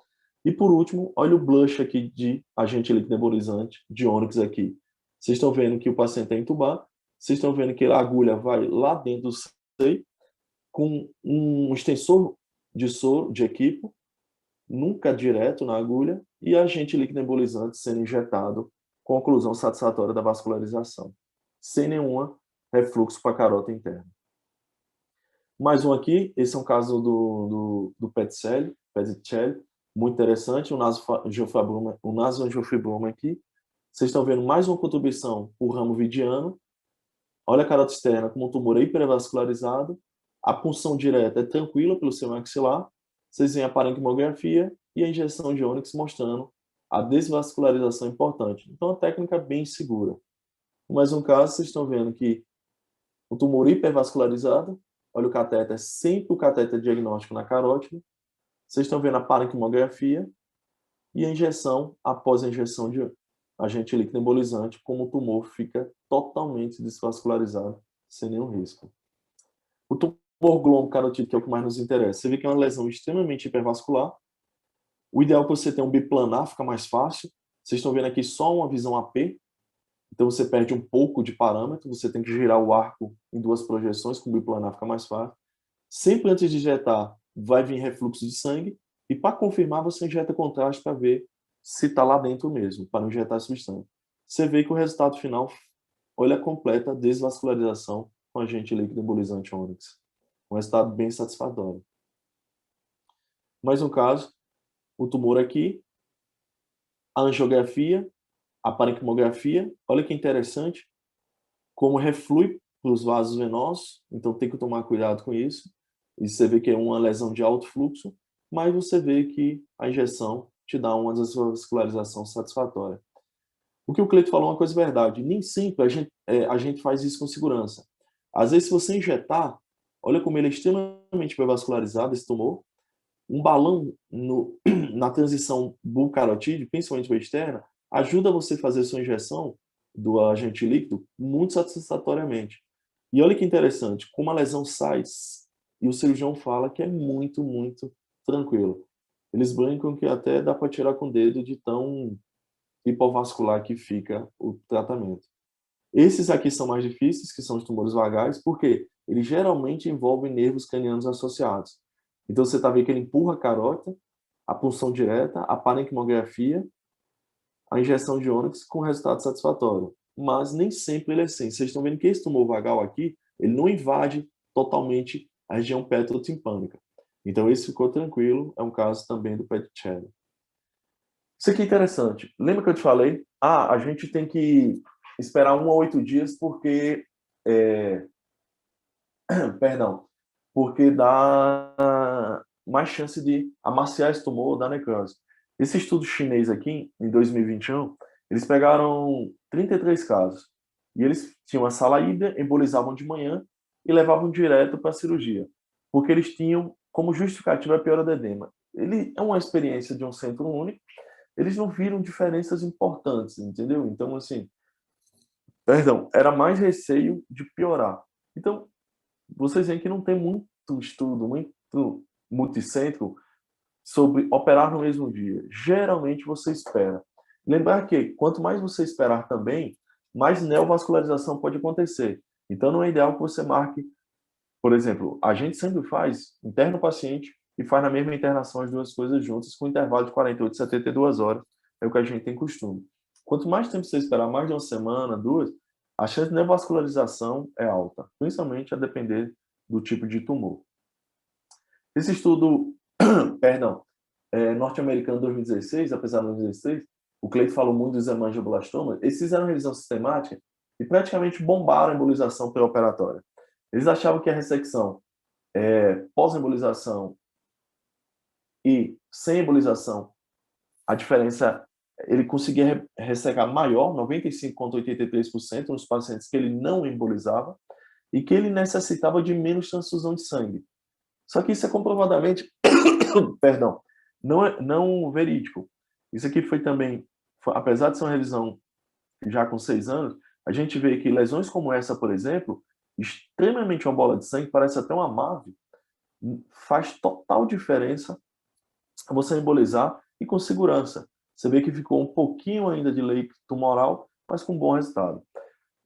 E por último, olha o blush aqui de agente líquido nebulisante de ônix aqui. Vocês estão vendo que o paciente é intubado, vocês estão vendo que a agulha vai lá dentro do seio, com um extensor de soro, de equipo, nunca direto na agulha, e agente líquido nebulizante sendo injetado com oclusão satisfatória da vascularização, sem nenhum refluxo para a carota interna. Mais um aqui, esse é um caso do Petzl, muito interessante, o nasoangiofibroma aqui. Vocês estão vendo mais uma contribuição por ramo vidiano. Olha a carota externa como um tumor hipervascularizado. A punção direta é tranquila pelo seu maxilar. Vocês veem a parenquimografia e a injeção de ônix mostrando a desvascularização importante. Então, a técnica é bem segura. Mais um caso, vocês estão vendo que o tumor hipervascularizado, olha o catéter, é sempre o catéter diagnóstico na carótida. Vocês estão vendo a parenquimografia e a injeção, após a injeção de agente líquido embolizante, como o tumor fica totalmente desvascularizado, sem nenhum risco. O tumor glomo-carotídeo, que é o que mais nos interessa, você vê que é uma lesão extremamente hipervascular. O ideal é que você tenha um biplanar, fica mais fácil. Vocês estão vendo aqui só uma visão AP, então você perde um pouco de parâmetro, você tem que girar o arco em duas projeções, com o biplanar fica mais fácil. Sempre antes de injetar, vai vir refluxo de sangue, e para confirmar, você injeta contraste para ver se está lá dentro mesmo, para não injetar substância. Você vê que o resultado final, olha a completa desvascularização com agente líquido embolizante ônix. Um resultado bem satisfatório. Mais um caso, o tumor aqui, a angiografia, a parenquimografia, olha que interessante, como reflui para os vasos venosos, então tem que tomar cuidado com isso. E você vê que é uma lesão de alto fluxo, mas você vê que a injeção te dá uma desvascularização satisfatória. O que o Cleito falou é uma coisa verdade. Nem sempre a gente faz isso com segurança. Às vezes, se você injetar, olha como ele é extremamente vascularizado, esse tumor, um balão na transição bulbo-carotídeo, principalmente para a externa, ajuda você a fazer sua injeção do agente líquido muito satisfatoriamente. E olha que interessante, como a lesão sai, e o cirurgião fala que é muito, muito tranquilo. Eles brincam que até dá para tirar com o dedo de tão hipovascular que fica o tratamento. Esses aqui são mais difíceis, que são os tumores vagais, porque eles geralmente envolvem nervos cranianos associados. Então você está vendo que ele empurra a carota, a punção direta, a parenquimografia, a injeção de ônix com resultado satisfatório. Mas nem sempre ele é assim. Vocês estão vendo que esse tumor vagal aqui, ele não invade totalmente a região petrotimpânica. Então esse ficou tranquilo, é um caso também do Petzl. Isso aqui é interessante. Lembra que eu te falei? A gente tem que esperar 1 a 8 dias porque... perdão. Porque dá mais chance de amaciar esse tumor ou dar necrose. Esse estudo chinês aqui, em 2021, eles pegaram 33 casos. E eles tinham a sala híbrida, embolizavam de manhã e levavam direto para a cirurgia. Porque eles tinham como justificativa a piora do edema. Ele é uma experiência de um centro único, eles não viram diferenças importantes, entendeu? Então, assim, era mais receio de piorar. Então, vocês veem que não tem muito estudo, muito multicêntrico sobre operar no mesmo dia. Geralmente você espera. Lembrar que quanto mais você esperar também, mais neovascularização pode acontecer. Então não é ideal que você marque, por exemplo, a gente sempre faz interno paciente e faz na mesma internação as duas coisas juntas com intervalo de 48 a 72 horas. É o que a gente tem costume. Quanto mais tempo você esperar, mais de uma semana, 2, a chance de neovascularização é alta, principalmente a depender do tipo de tumor. Esse estudo, norte-americano de 2016, apesar de 2016, o Cleito falou muito dos hemangioblastomas, eles fizeram revisão sistemática e praticamente bombaram a embolização pré-operatória. Eles achavam que a ressecção pós-embolização e sem embolização, a diferença, ele conseguia ressecar maior, 95,83% nos pacientes que ele não embolizava e que ele necessitava de menos transfusão de sangue. Só que isso é comprovadamente, perdão, não verídico. Isso aqui foi também, apesar de ser uma revisão já com 6 anos, a gente vê que lesões como essa, por exemplo, extremamente uma bola de sangue, parece até uma MAVE, faz total diferença você embolizar e com segurança. Você vê que ficou um pouquinho ainda de leito tumoral, mas com bom resultado.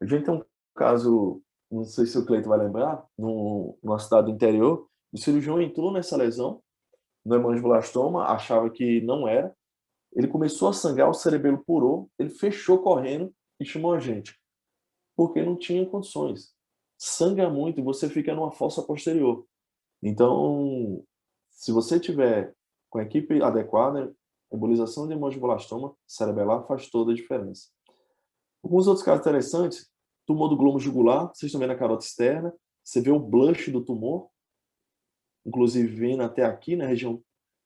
A gente tem um caso, não sei se o Cleito vai lembrar, numa cidade do interior, o cirurgião entrou nessa lesão, no hemangioblastoma, achava que não era, ele começou a sangrar, o cerebelo purou, ele fechou correndo e chamou a gente, porque não tinha condições. Sangra muito e você fica numa fossa posterior. Então, se você tiver com a equipe adequada, embolização de hemangioblastoma cerebelar faz toda a diferença. Alguns outros casos interessantes, tumor do glomo jugular, vocês estão vendo a carota externa, você vê o blush do tumor, inclusive vindo até aqui na região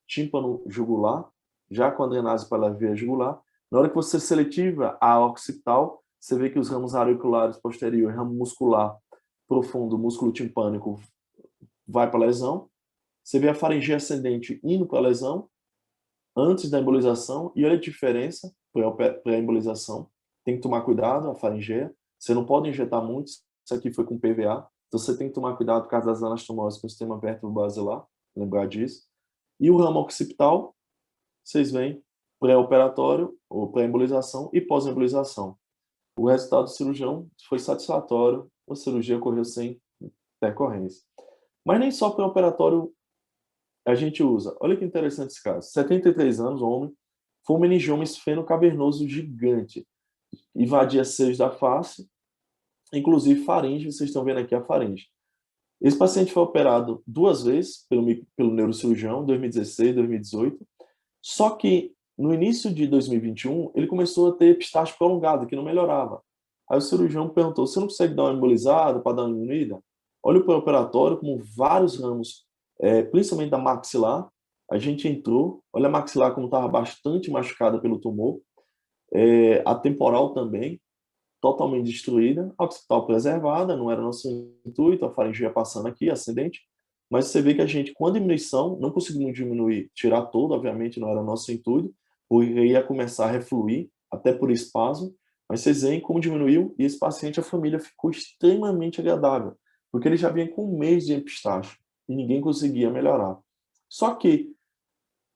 tímpano jugular, já com a drenagem pela via jugular. Na hora que você seletiva a occipital, você vê que os ramos auriculares posterior, ramo muscular profundo, músculo timpânico, vai para a lesão. Você vê a faringe ascendente indo para a lesão antes da embolização, e olha a diferença para a embolização. Tem que tomar cuidado, a faringeia. Você não pode injetar muito, isso aqui foi com PVA, então você tem que tomar cuidado por causa das anastomoses com o sistema vértebro-basilar, lembrar disso. E o ramo occipital, vocês veem, pré-operatório, ou pré-embolização e pós-embolização. O resultado do cirurgião foi satisfatório, a cirurgia ocorreu sem decorrência. Mas nem só pré-operatório a gente usa. Olha que interessante esse caso. 73 anos, homem, foi um meningioma esfenocavernoso gigante. Invadia seios da face, inclusive faringe, vocês estão vendo aqui a faringe. Esse paciente foi operado 2 vezes pelo neurocirurgião, 2016 e 2018. Só que no início de 2021, ele começou a ter epistaxe prolongada, que não melhorava. Aí o cirurgião perguntou, você não consegue dar uma embolizada para dar uma diminuída? Olha o pré-operatório, como vários ramos, principalmente da maxilar, a gente entrou, olha a maxilar como estava bastante machucada pelo tumor, a temporal também, totalmente destruída, a occipital preservada, não era nosso intuito, a faringe passando aqui, ascendente, mas você vê que a gente, com a diminuição, não conseguimos diminuir, tirar todo, obviamente não era nosso intuito, porque ia começar a refluir, até por espasmo, mas vocês veem como diminuiu, e esse paciente, a família ficou extremamente agradável, porque ele já vinha com 1 mês de epistaxe, e ninguém conseguia melhorar. Só que,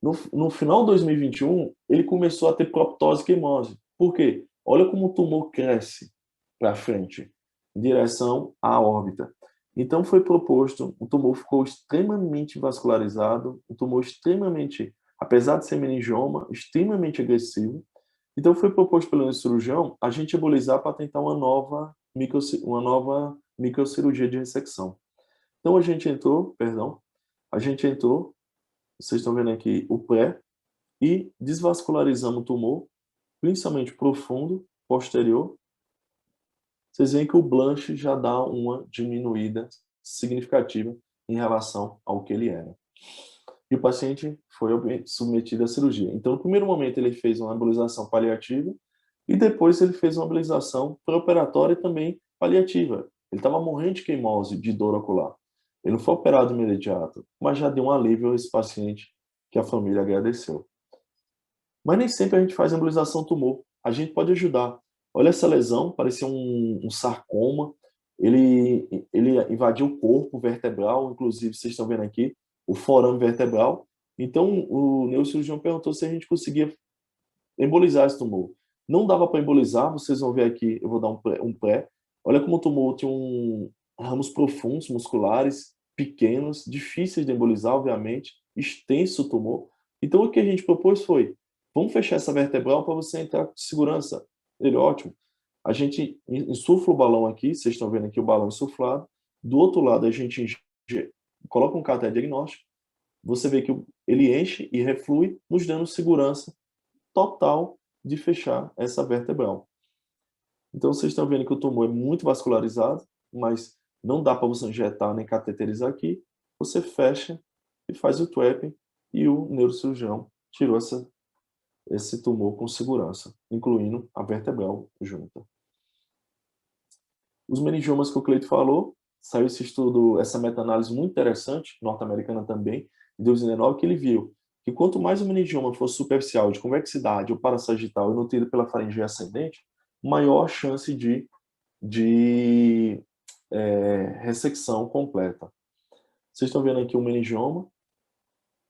no final de 2021, ele começou a ter proptose queimose. Por quê? Olha como o tumor cresce para frente, em direção à órbita. Então foi proposto, o tumor ficou extremamente vascularizado, o tumor extremamente, apesar de ser meningioma, extremamente agressivo. Então foi proposto pelo cirurgião a gente embolizar para tentar uma nova microcirurgia de ressecção. Então a gente entrou, vocês estão vendo aqui o pré, e desvascularizamos o tumor, principalmente profundo, posterior. Vocês veem que o blanche já dá uma diminuída significativa em relação ao que ele era. E o paciente foi submetido à cirurgia. Então, no primeiro momento, ele fez uma embolização paliativa e depois ele fez uma embolização pré-operatória também paliativa. Ele estava morrendo de queimose, de dor ocular. Ele não foi operado imediato, mas já deu um alívio a esse paciente que a família agradeceu. Mas nem sempre a gente faz embolização tumor. A gente pode ajudar. Olha essa lesão, parecia um sarcoma. Ele invadiu o corpo vertebral, inclusive vocês estão vendo aqui o forame vertebral. Então o neurocirurgião perguntou se a gente conseguia embolizar esse tumor. Não dava para embolizar, vocês vão ver aqui, eu vou dar um pré. Olha como o tumor tinha ramos profundos, musculares, pequenos, difíceis de embolizar, obviamente, extenso o tumor. Então o que a gente propôs foi, vamos fechar essa vertebral para você entrar com segurança. Ele, ótimo. A gente insufla o balão aqui, vocês estão vendo aqui o balão insuflado. Do outro lado, a gente coloca um catéter diagnóstico. Você vê que ele enche e reflui, nos dando segurança total de fechar essa vertebral. Então, vocês estão vendo que o tumor é muito vascularizado, mas não dá para você injetar nem cateterizar aqui. Você fecha e faz o trapping e o neurocirurgião tirou esse tumor com segurança, incluindo a vertebral junta. Os meningiomas que o Cleito falou, saiu esse estudo, essa meta-análise muito interessante, norte-americana também, em 2019, que ele viu que quanto mais o meningioma fosse superficial, de convexidade ou parassagital e nutrido pela faringe ascendente, maior a chance de ressecção completa. Vocês estão vendo aqui o meningioma,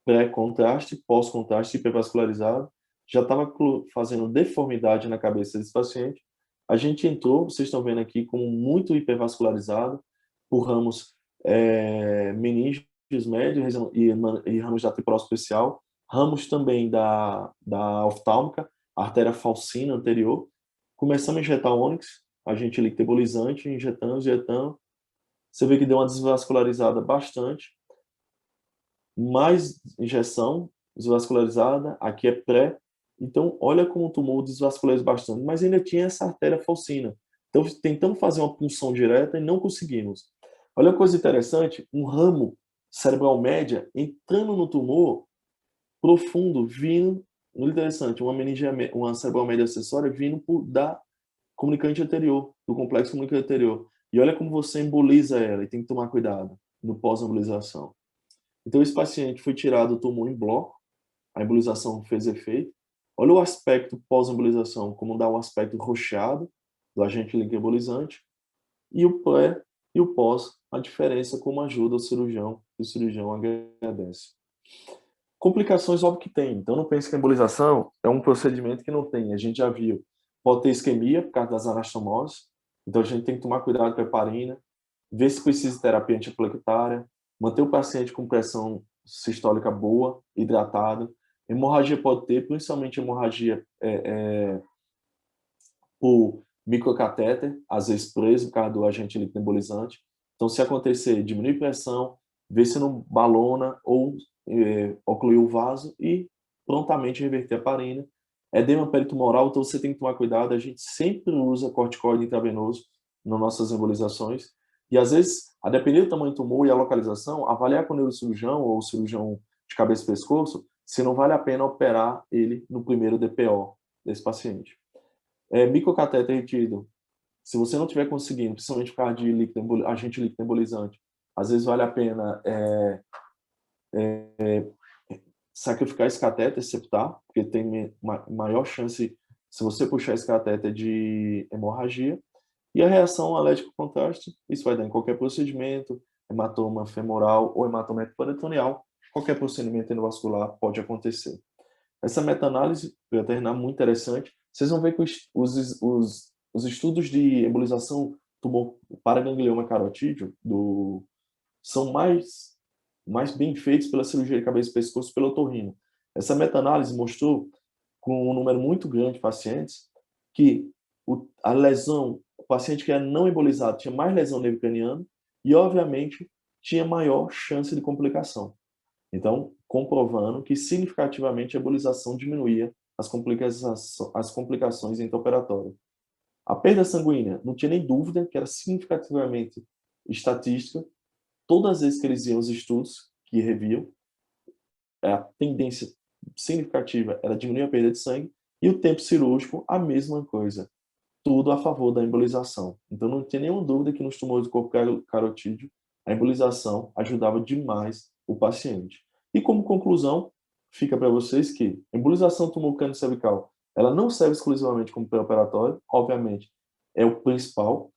pré-contraste, pós-contraste, hipervascularizado, já estava fazendo deformidade na cabeça desse paciente. A gente entrou, vocês estão vendo aqui, como muito hipervascularizado, por ramos meninges médios e ramos da tripróspera especial, ramos também da oftálmica, artéria falcina anterior. Começamos a injetar ônix, agente líquido embolizante, injetando. Você vê que deu uma desvascularizada bastante. Mais injeção desvascularizada, aqui é pré. Então, olha como o tumor desvasculariza bastante, mas ainda tinha essa artéria falcina. Então, tentamos fazer uma punção direta e não conseguimos. Olha a coisa interessante, um ramo cerebral média entrando no tumor profundo, vindo, muito interessante, uma cerebral média acessória vindo da comunicante anterior, do complexo comunicante anterior. E olha como você emboliza ela, e tem que tomar cuidado no pós-embolização. Então, esse paciente foi tirado o tumor em bloco, a embolização fez efeito. Olha o aspecto pós-embolização, como dá um aspecto rocheado do agente líquido embolizante, e o pré e o pós, a diferença como ajuda o cirurgião, e o cirurgião agradece. Complicações, óbvio que tem. Então, não pense que a embolização é um procedimento que não tem. A gente já viu. Pode ter isquemia por causa das anastomoses. Então, a gente tem que tomar cuidado com a heparina, ver se precisa de terapia antiplaquetária, manter o paciente com pressão sistólica boa, hidratado. Hemorragia pode ter, principalmente hemorragia por microcatéter, às vezes preso por causa do agente líquido embolizante. Então, se acontecer, diminui pressão, vê se não balona ou ocluiu o vaso e prontamente reverter a heparina. Edema peritumoral, então você tem que tomar cuidado. A gente sempre usa corticoide intravenoso nas nossas embolizações. E às vezes, a depender do tamanho do tumor e a localização, avaliar com o neurocirurgião ou o cirurgião de cabeça e pescoço se não vale a pena operar ele no primeiro DPO desse paciente. Microcatéter retido, se você não estiver conseguindo, principalmente por causa de agente líquido embolizante, às vezes vale a pena sacrificar esse catéter, septar, porque tem maior chance, se você puxar esse catéter, de hemorragia. E a reação alérgico-contraste, isso vai dar em qualquer procedimento, hematoma femoral ou hematoma peritoneal, qualquer procedimento endovascular pode acontecer. Essa meta-análise, para terminar, muito interessante. Vocês vão ver que os estudos de embolização tumor paraganglioma carotídeo são mais bem feitos pela cirurgia de cabeça e pescoço pelo otorrino. Essa meta-análise mostrou, com um número muito grande de pacientes, que a lesão, o paciente que era não embolizado tinha mais lesão neurocraniana e, obviamente, tinha maior chance de complicação. Então, comprovando que significativamente a embolização diminuía as complicações intraoperatórias. A perda sanguínea, não tinha nem dúvida que era significativamente estatística. Todas as vezes que eles iam os estudos que reviam, a tendência significativa era diminuir a perda de sangue, e o tempo cirúrgico, a mesma coisa. Tudo a favor da embolização. Então, não tinha nenhuma dúvida que nos tumores do corpo carotídeo, a embolização ajudava demais o paciente. E como conclusão, fica para vocês que a embolização do tumor crânio cervical, ela não serve exclusivamente como pré-operatório, obviamente, é o principal.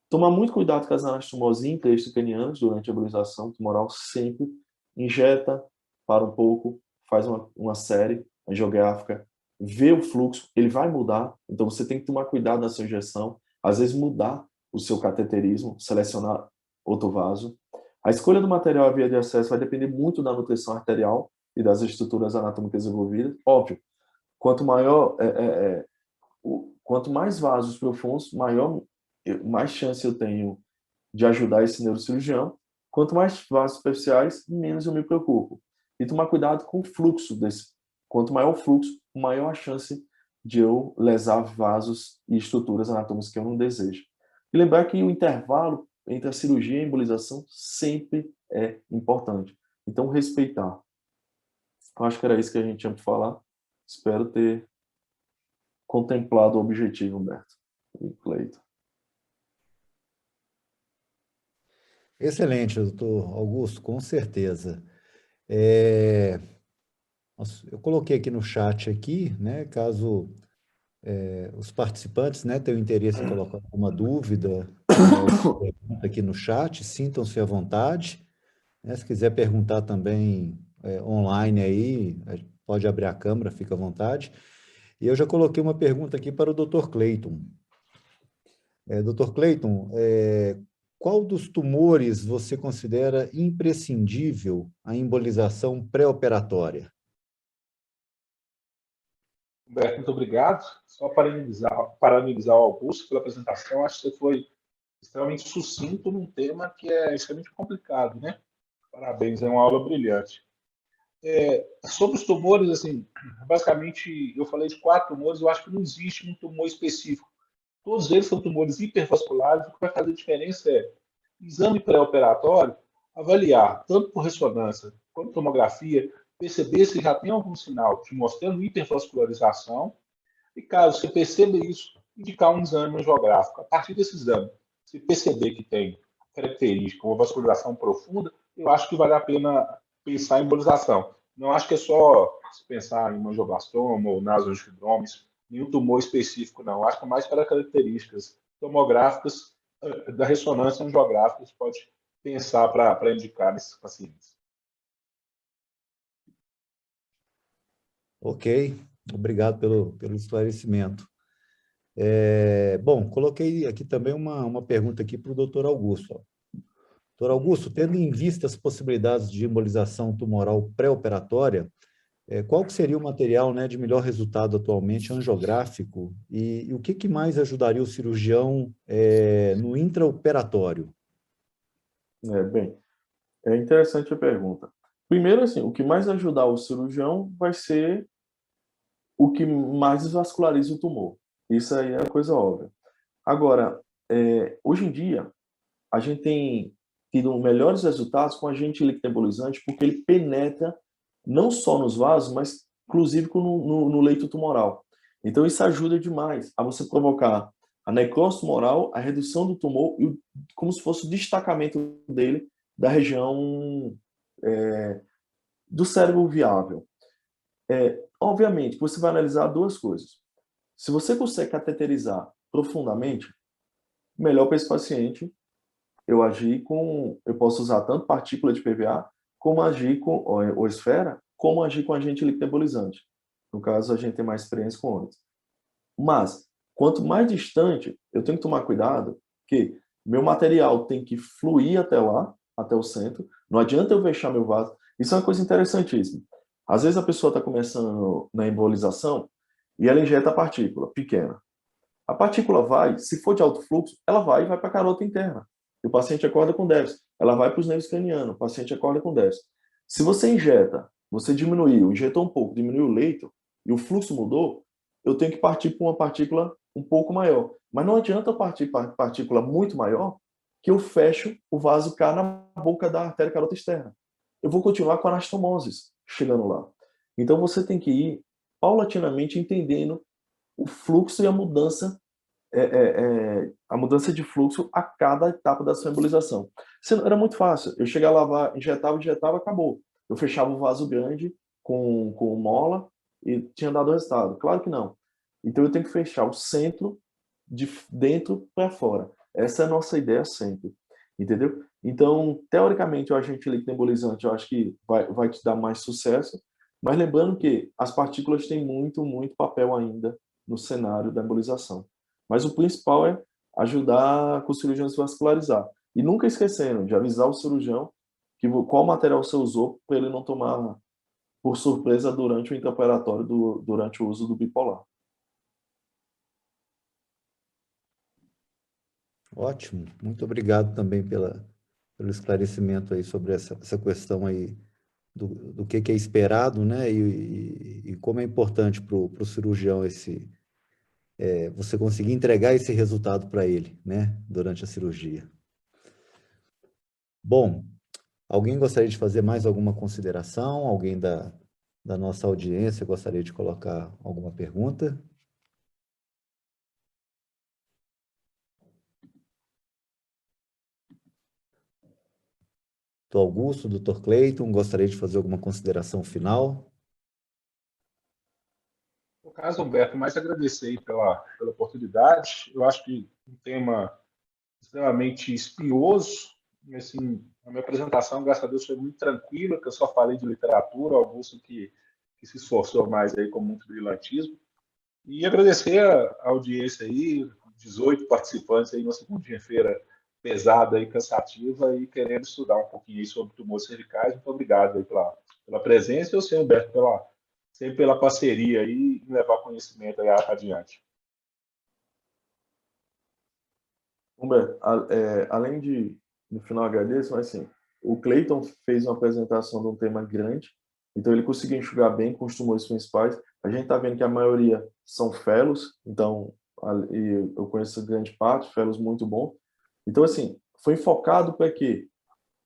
Tomar muito cuidado com as anastomoses intraextracranianas durante a embolização tumoral, sempre injeta, para um pouco, faz uma série angiográfica, vê o fluxo, ele vai mudar, então você tem que tomar cuidado na sua injeção, às vezes mudar o seu cateterismo, selecionar outro vaso. A escolha do material à via de acesso vai depender muito da nutrição arterial e das estruturas anatômicas envolvidas. Óbvio, quanto mais vasos profundos, mais chance eu tenho de ajudar esse neurocirurgião. Quanto mais vasos superficiais, menos eu me preocupo. E tomar cuidado com o fluxo desse. Quanto maior o fluxo, maior a chance de eu lesar vasos e estruturas anatômicas que eu não desejo. E lembrar que o intervalo entre a cirurgia e a embolização sempre é importante. Então, respeitar. Eu acho que era isso que a gente tinha para falar. Espero ter contemplado o objetivo, Humberto e Cleiton.
Excelente, doutor Augusto, com certeza. Eu coloquei aqui no chat aqui, né, caso os participantes, né, tenham interesse em colocar alguma dúvida, alguma pergunta aqui no chat, sintam-se à vontade, né? Se quiser perguntar também online aí, pode abrir a câmera, fica à vontade. E eu já coloquei uma pergunta aqui para o Dr. Cleiton. Dr. Cleiton, qual dos tumores você considera imprescindível a embolização pré-operatória?
Humberto, muito obrigado. Só parabenizar o Augusto pela apresentação. Acho que você foi extremamente sucinto num tema que é extremamente complicado, né? Parabéns, é uma aula brilhante. Sobre os tumores, assim, basicamente, eu falei de 4 tumores, eu acho que não existe um tumor específico. Todos eles são tumores hipervasculares. O que vai fazer diferença é, exame pré-operatório, avaliar, tanto por ressonância quanto tomografia, perceber se já tem algum sinal te mostrando hipervascularização e, caso você perceba isso, indicar um exame angiográfico. A partir desse exame, se perceber que tem característica, uma vascularização profunda, eu acho que vale a pena pensar em embolização. Não acho que é só se pensar em angioblastoma ou nasoangiofibroma, nenhum tumor específico, não. Acho que é mais para características tomográficas da ressonância angiográfica você pode pensar para indicar nesses pacientes.
Ok, obrigado pelo esclarecimento. Bom, coloquei aqui também uma pergunta aqui para o doutor Augusto. Doutor Augusto, tendo em vista as possibilidades de embolização tumoral pré-operatória, qual que seria o material, né, de melhor resultado atualmente angiográfico e o que mais ajudaria o cirurgião no intraoperatório?
Bem, é interessante a pergunta. Primeiro, assim, o que mais ajudar o cirurgião vai ser o que mais vasculariza o tumor. Isso aí é a coisa óbvia. Agora, hoje em dia, a gente tem tido melhores resultados com agente líquido embolizante porque ele penetra não só nos vasos, mas inclusive no leito tumoral. Então, isso ajuda demais a você provocar a necrose tumoral, a redução do tumor, e como se fosse o destacamento dele da região do cérebro viável. Obviamente, você vai analisar duas coisas. Se você consegue cateterizar profundamente, melhor para esse paciente eu posso usar tanto partícula de PVA, como agir com, ou esfera, como agir com agente líquido embolizante. No caso, a gente tem mais experiência com outros. Mas, quanto mais distante, eu tenho que tomar cuidado que meu material tem que fluir até lá, até o centro. Não adianta eu fechar meu vaso. Isso é uma coisa interessantíssima. Às vezes a pessoa está começando na embolização e ela injeta a partícula pequena. A partícula vai, se for de alto fluxo, ela vai e vai para a carota interna. E o paciente acorda com déficit. Ela vai para os nervos cranianos, o paciente acorda com déficit. Se você injeta, você diminuiu, injetou um pouco, diminuiu o leito, e o fluxo mudou, eu tenho que partir para uma partícula um pouco maior. Mas não adianta eu partir para partícula muito maior, que eu fecho o vaso cá na boca da artéria carota externa. Eu vou continuar com anastomoses chegando lá. Então você tem que ir paulatinamente entendendo o fluxo e a mudança de fluxo a cada etapa da sua embolização. Era muito fácil. Eu chegava lá, injetava, acabou. Eu fechava o vaso grande com mola e tinha dado o resultado. Claro que não. Então eu tenho que fechar o centro de dentro para fora. Essa é a nossa ideia sempre. Entendeu? Então, teoricamente, o agente líquido embolizante eu acho que vai te dar mais sucesso, mas lembrando que as partículas têm muito, muito papel ainda no cenário da embolização. Mas o principal é ajudar com o cirurgião a se vascularizar. E nunca esquecendo de avisar o cirurgião qual material você usou para ele não tomar por surpresa durante o intraoperatório, durante o uso do bipolar.
Ótimo, muito obrigado também pelo esclarecimento aí sobre essa questão aí do que é esperado, né? E como é importante para o cirurgião você conseguir entregar esse resultado para ele, né? Durante a cirurgia. Bom, alguém gostaria de fazer mais alguma consideração? Alguém da nossa audiência gostaria de colocar alguma pergunta? Doutor Augusto, doutor Cleiton, gostaria de fazer alguma consideração final?
No caso, Humberto, mais agradecer aí pela oportunidade. Eu acho que um tema extremamente espinhoso. E, assim, a minha apresentação, graças a Deus, foi muito tranquila, que eu só falei de literatura, Augusto que se esforçou mais aí com muito brilhantismo. E agradecer a audiência aí, 18 participantes aí, nossa segundinha-feira pesada e cansativa, e querendo estudar um pouquinho aí sobre tumores cervicais. Muito obrigado aí pela presença e você, Humberto, sempre pela parceria aí e levar conhecimento aí adiante.
Humberto, além de, no final agradeço, mas assim, o Cleiton fez uma apresentação de um tema grande, então ele conseguiu enxugar bem com os tumores principais. A gente está vendo que a maioria são felos, então eu conheço grande parte, felos muito bom. Então, assim, foi focado para quê?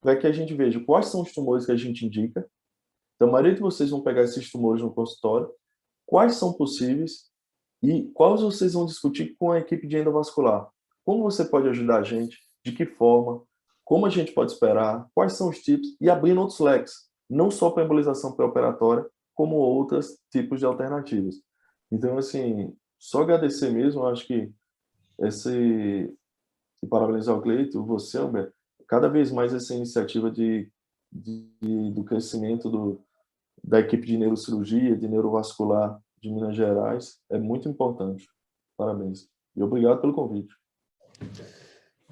Para que a gente veja quais são os tumores que a gente indica. Então, a maioria de vocês vão pegar esses tumores no consultório, quais são possíveis e quais vocês vão discutir com a equipe de endovascular. Como você pode ajudar a gente, de que forma, como a gente pode esperar, quais são os tipos e abrindo outros leques, não só para embolização pré-operatória, como outros tipos de alternativas. Então, assim, só agradecer mesmo, acho que e parabenizar o Cleito, você, Albert, cada vez mais essa iniciativa do crescimento da equipe de neurocirurgia, de neurovascular de Minas Gerais, é muito importante. Parabéns. E obrigado pelo convite.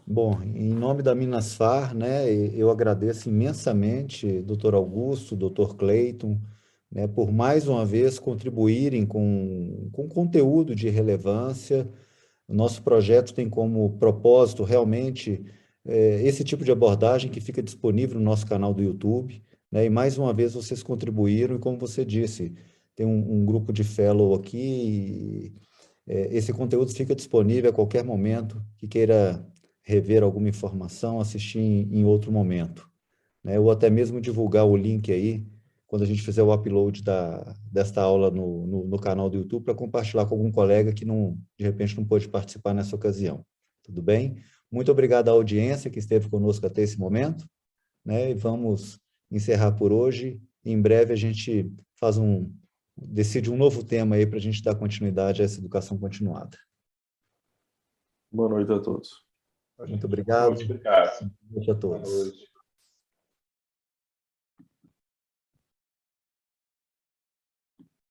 Bom, em nome da Minasfar, né, eu agradeço imensamente, doutor Augusto, doutor Cleiton, né, por mais uma vez contribuírem com conteúdo de relevância. O nosso projeto tem como propósito realmente esse tipo de abordagem que fica disponível no nosso canal do YouTube, né, e mais uma vez vocês contribuíram, e como você disse, tem um grupo de fellow aqui, esse conteúdo fica disponível a qualquer momento que queira rever alguma informação, assistir em outro momento, né? Ou até mesmo divulgar o link aí, quando a gente fizer o upload desta aula no canal do YouTube, para compartilhar com algum colega que de repente não pôde participar nessa ocasião. Tudo bem? Muito obrigado à audiência que esteve conosco até esse momento, né? E vamos encerrar por hoje. Em breve a gente decide um novo tema aí para a gente dar continuidade a essa educação continuada.
Boa noite a todos.
Muito
Boa
obrigado.
noite, obrigado.
Boa noite a
Boa
todos.
noite.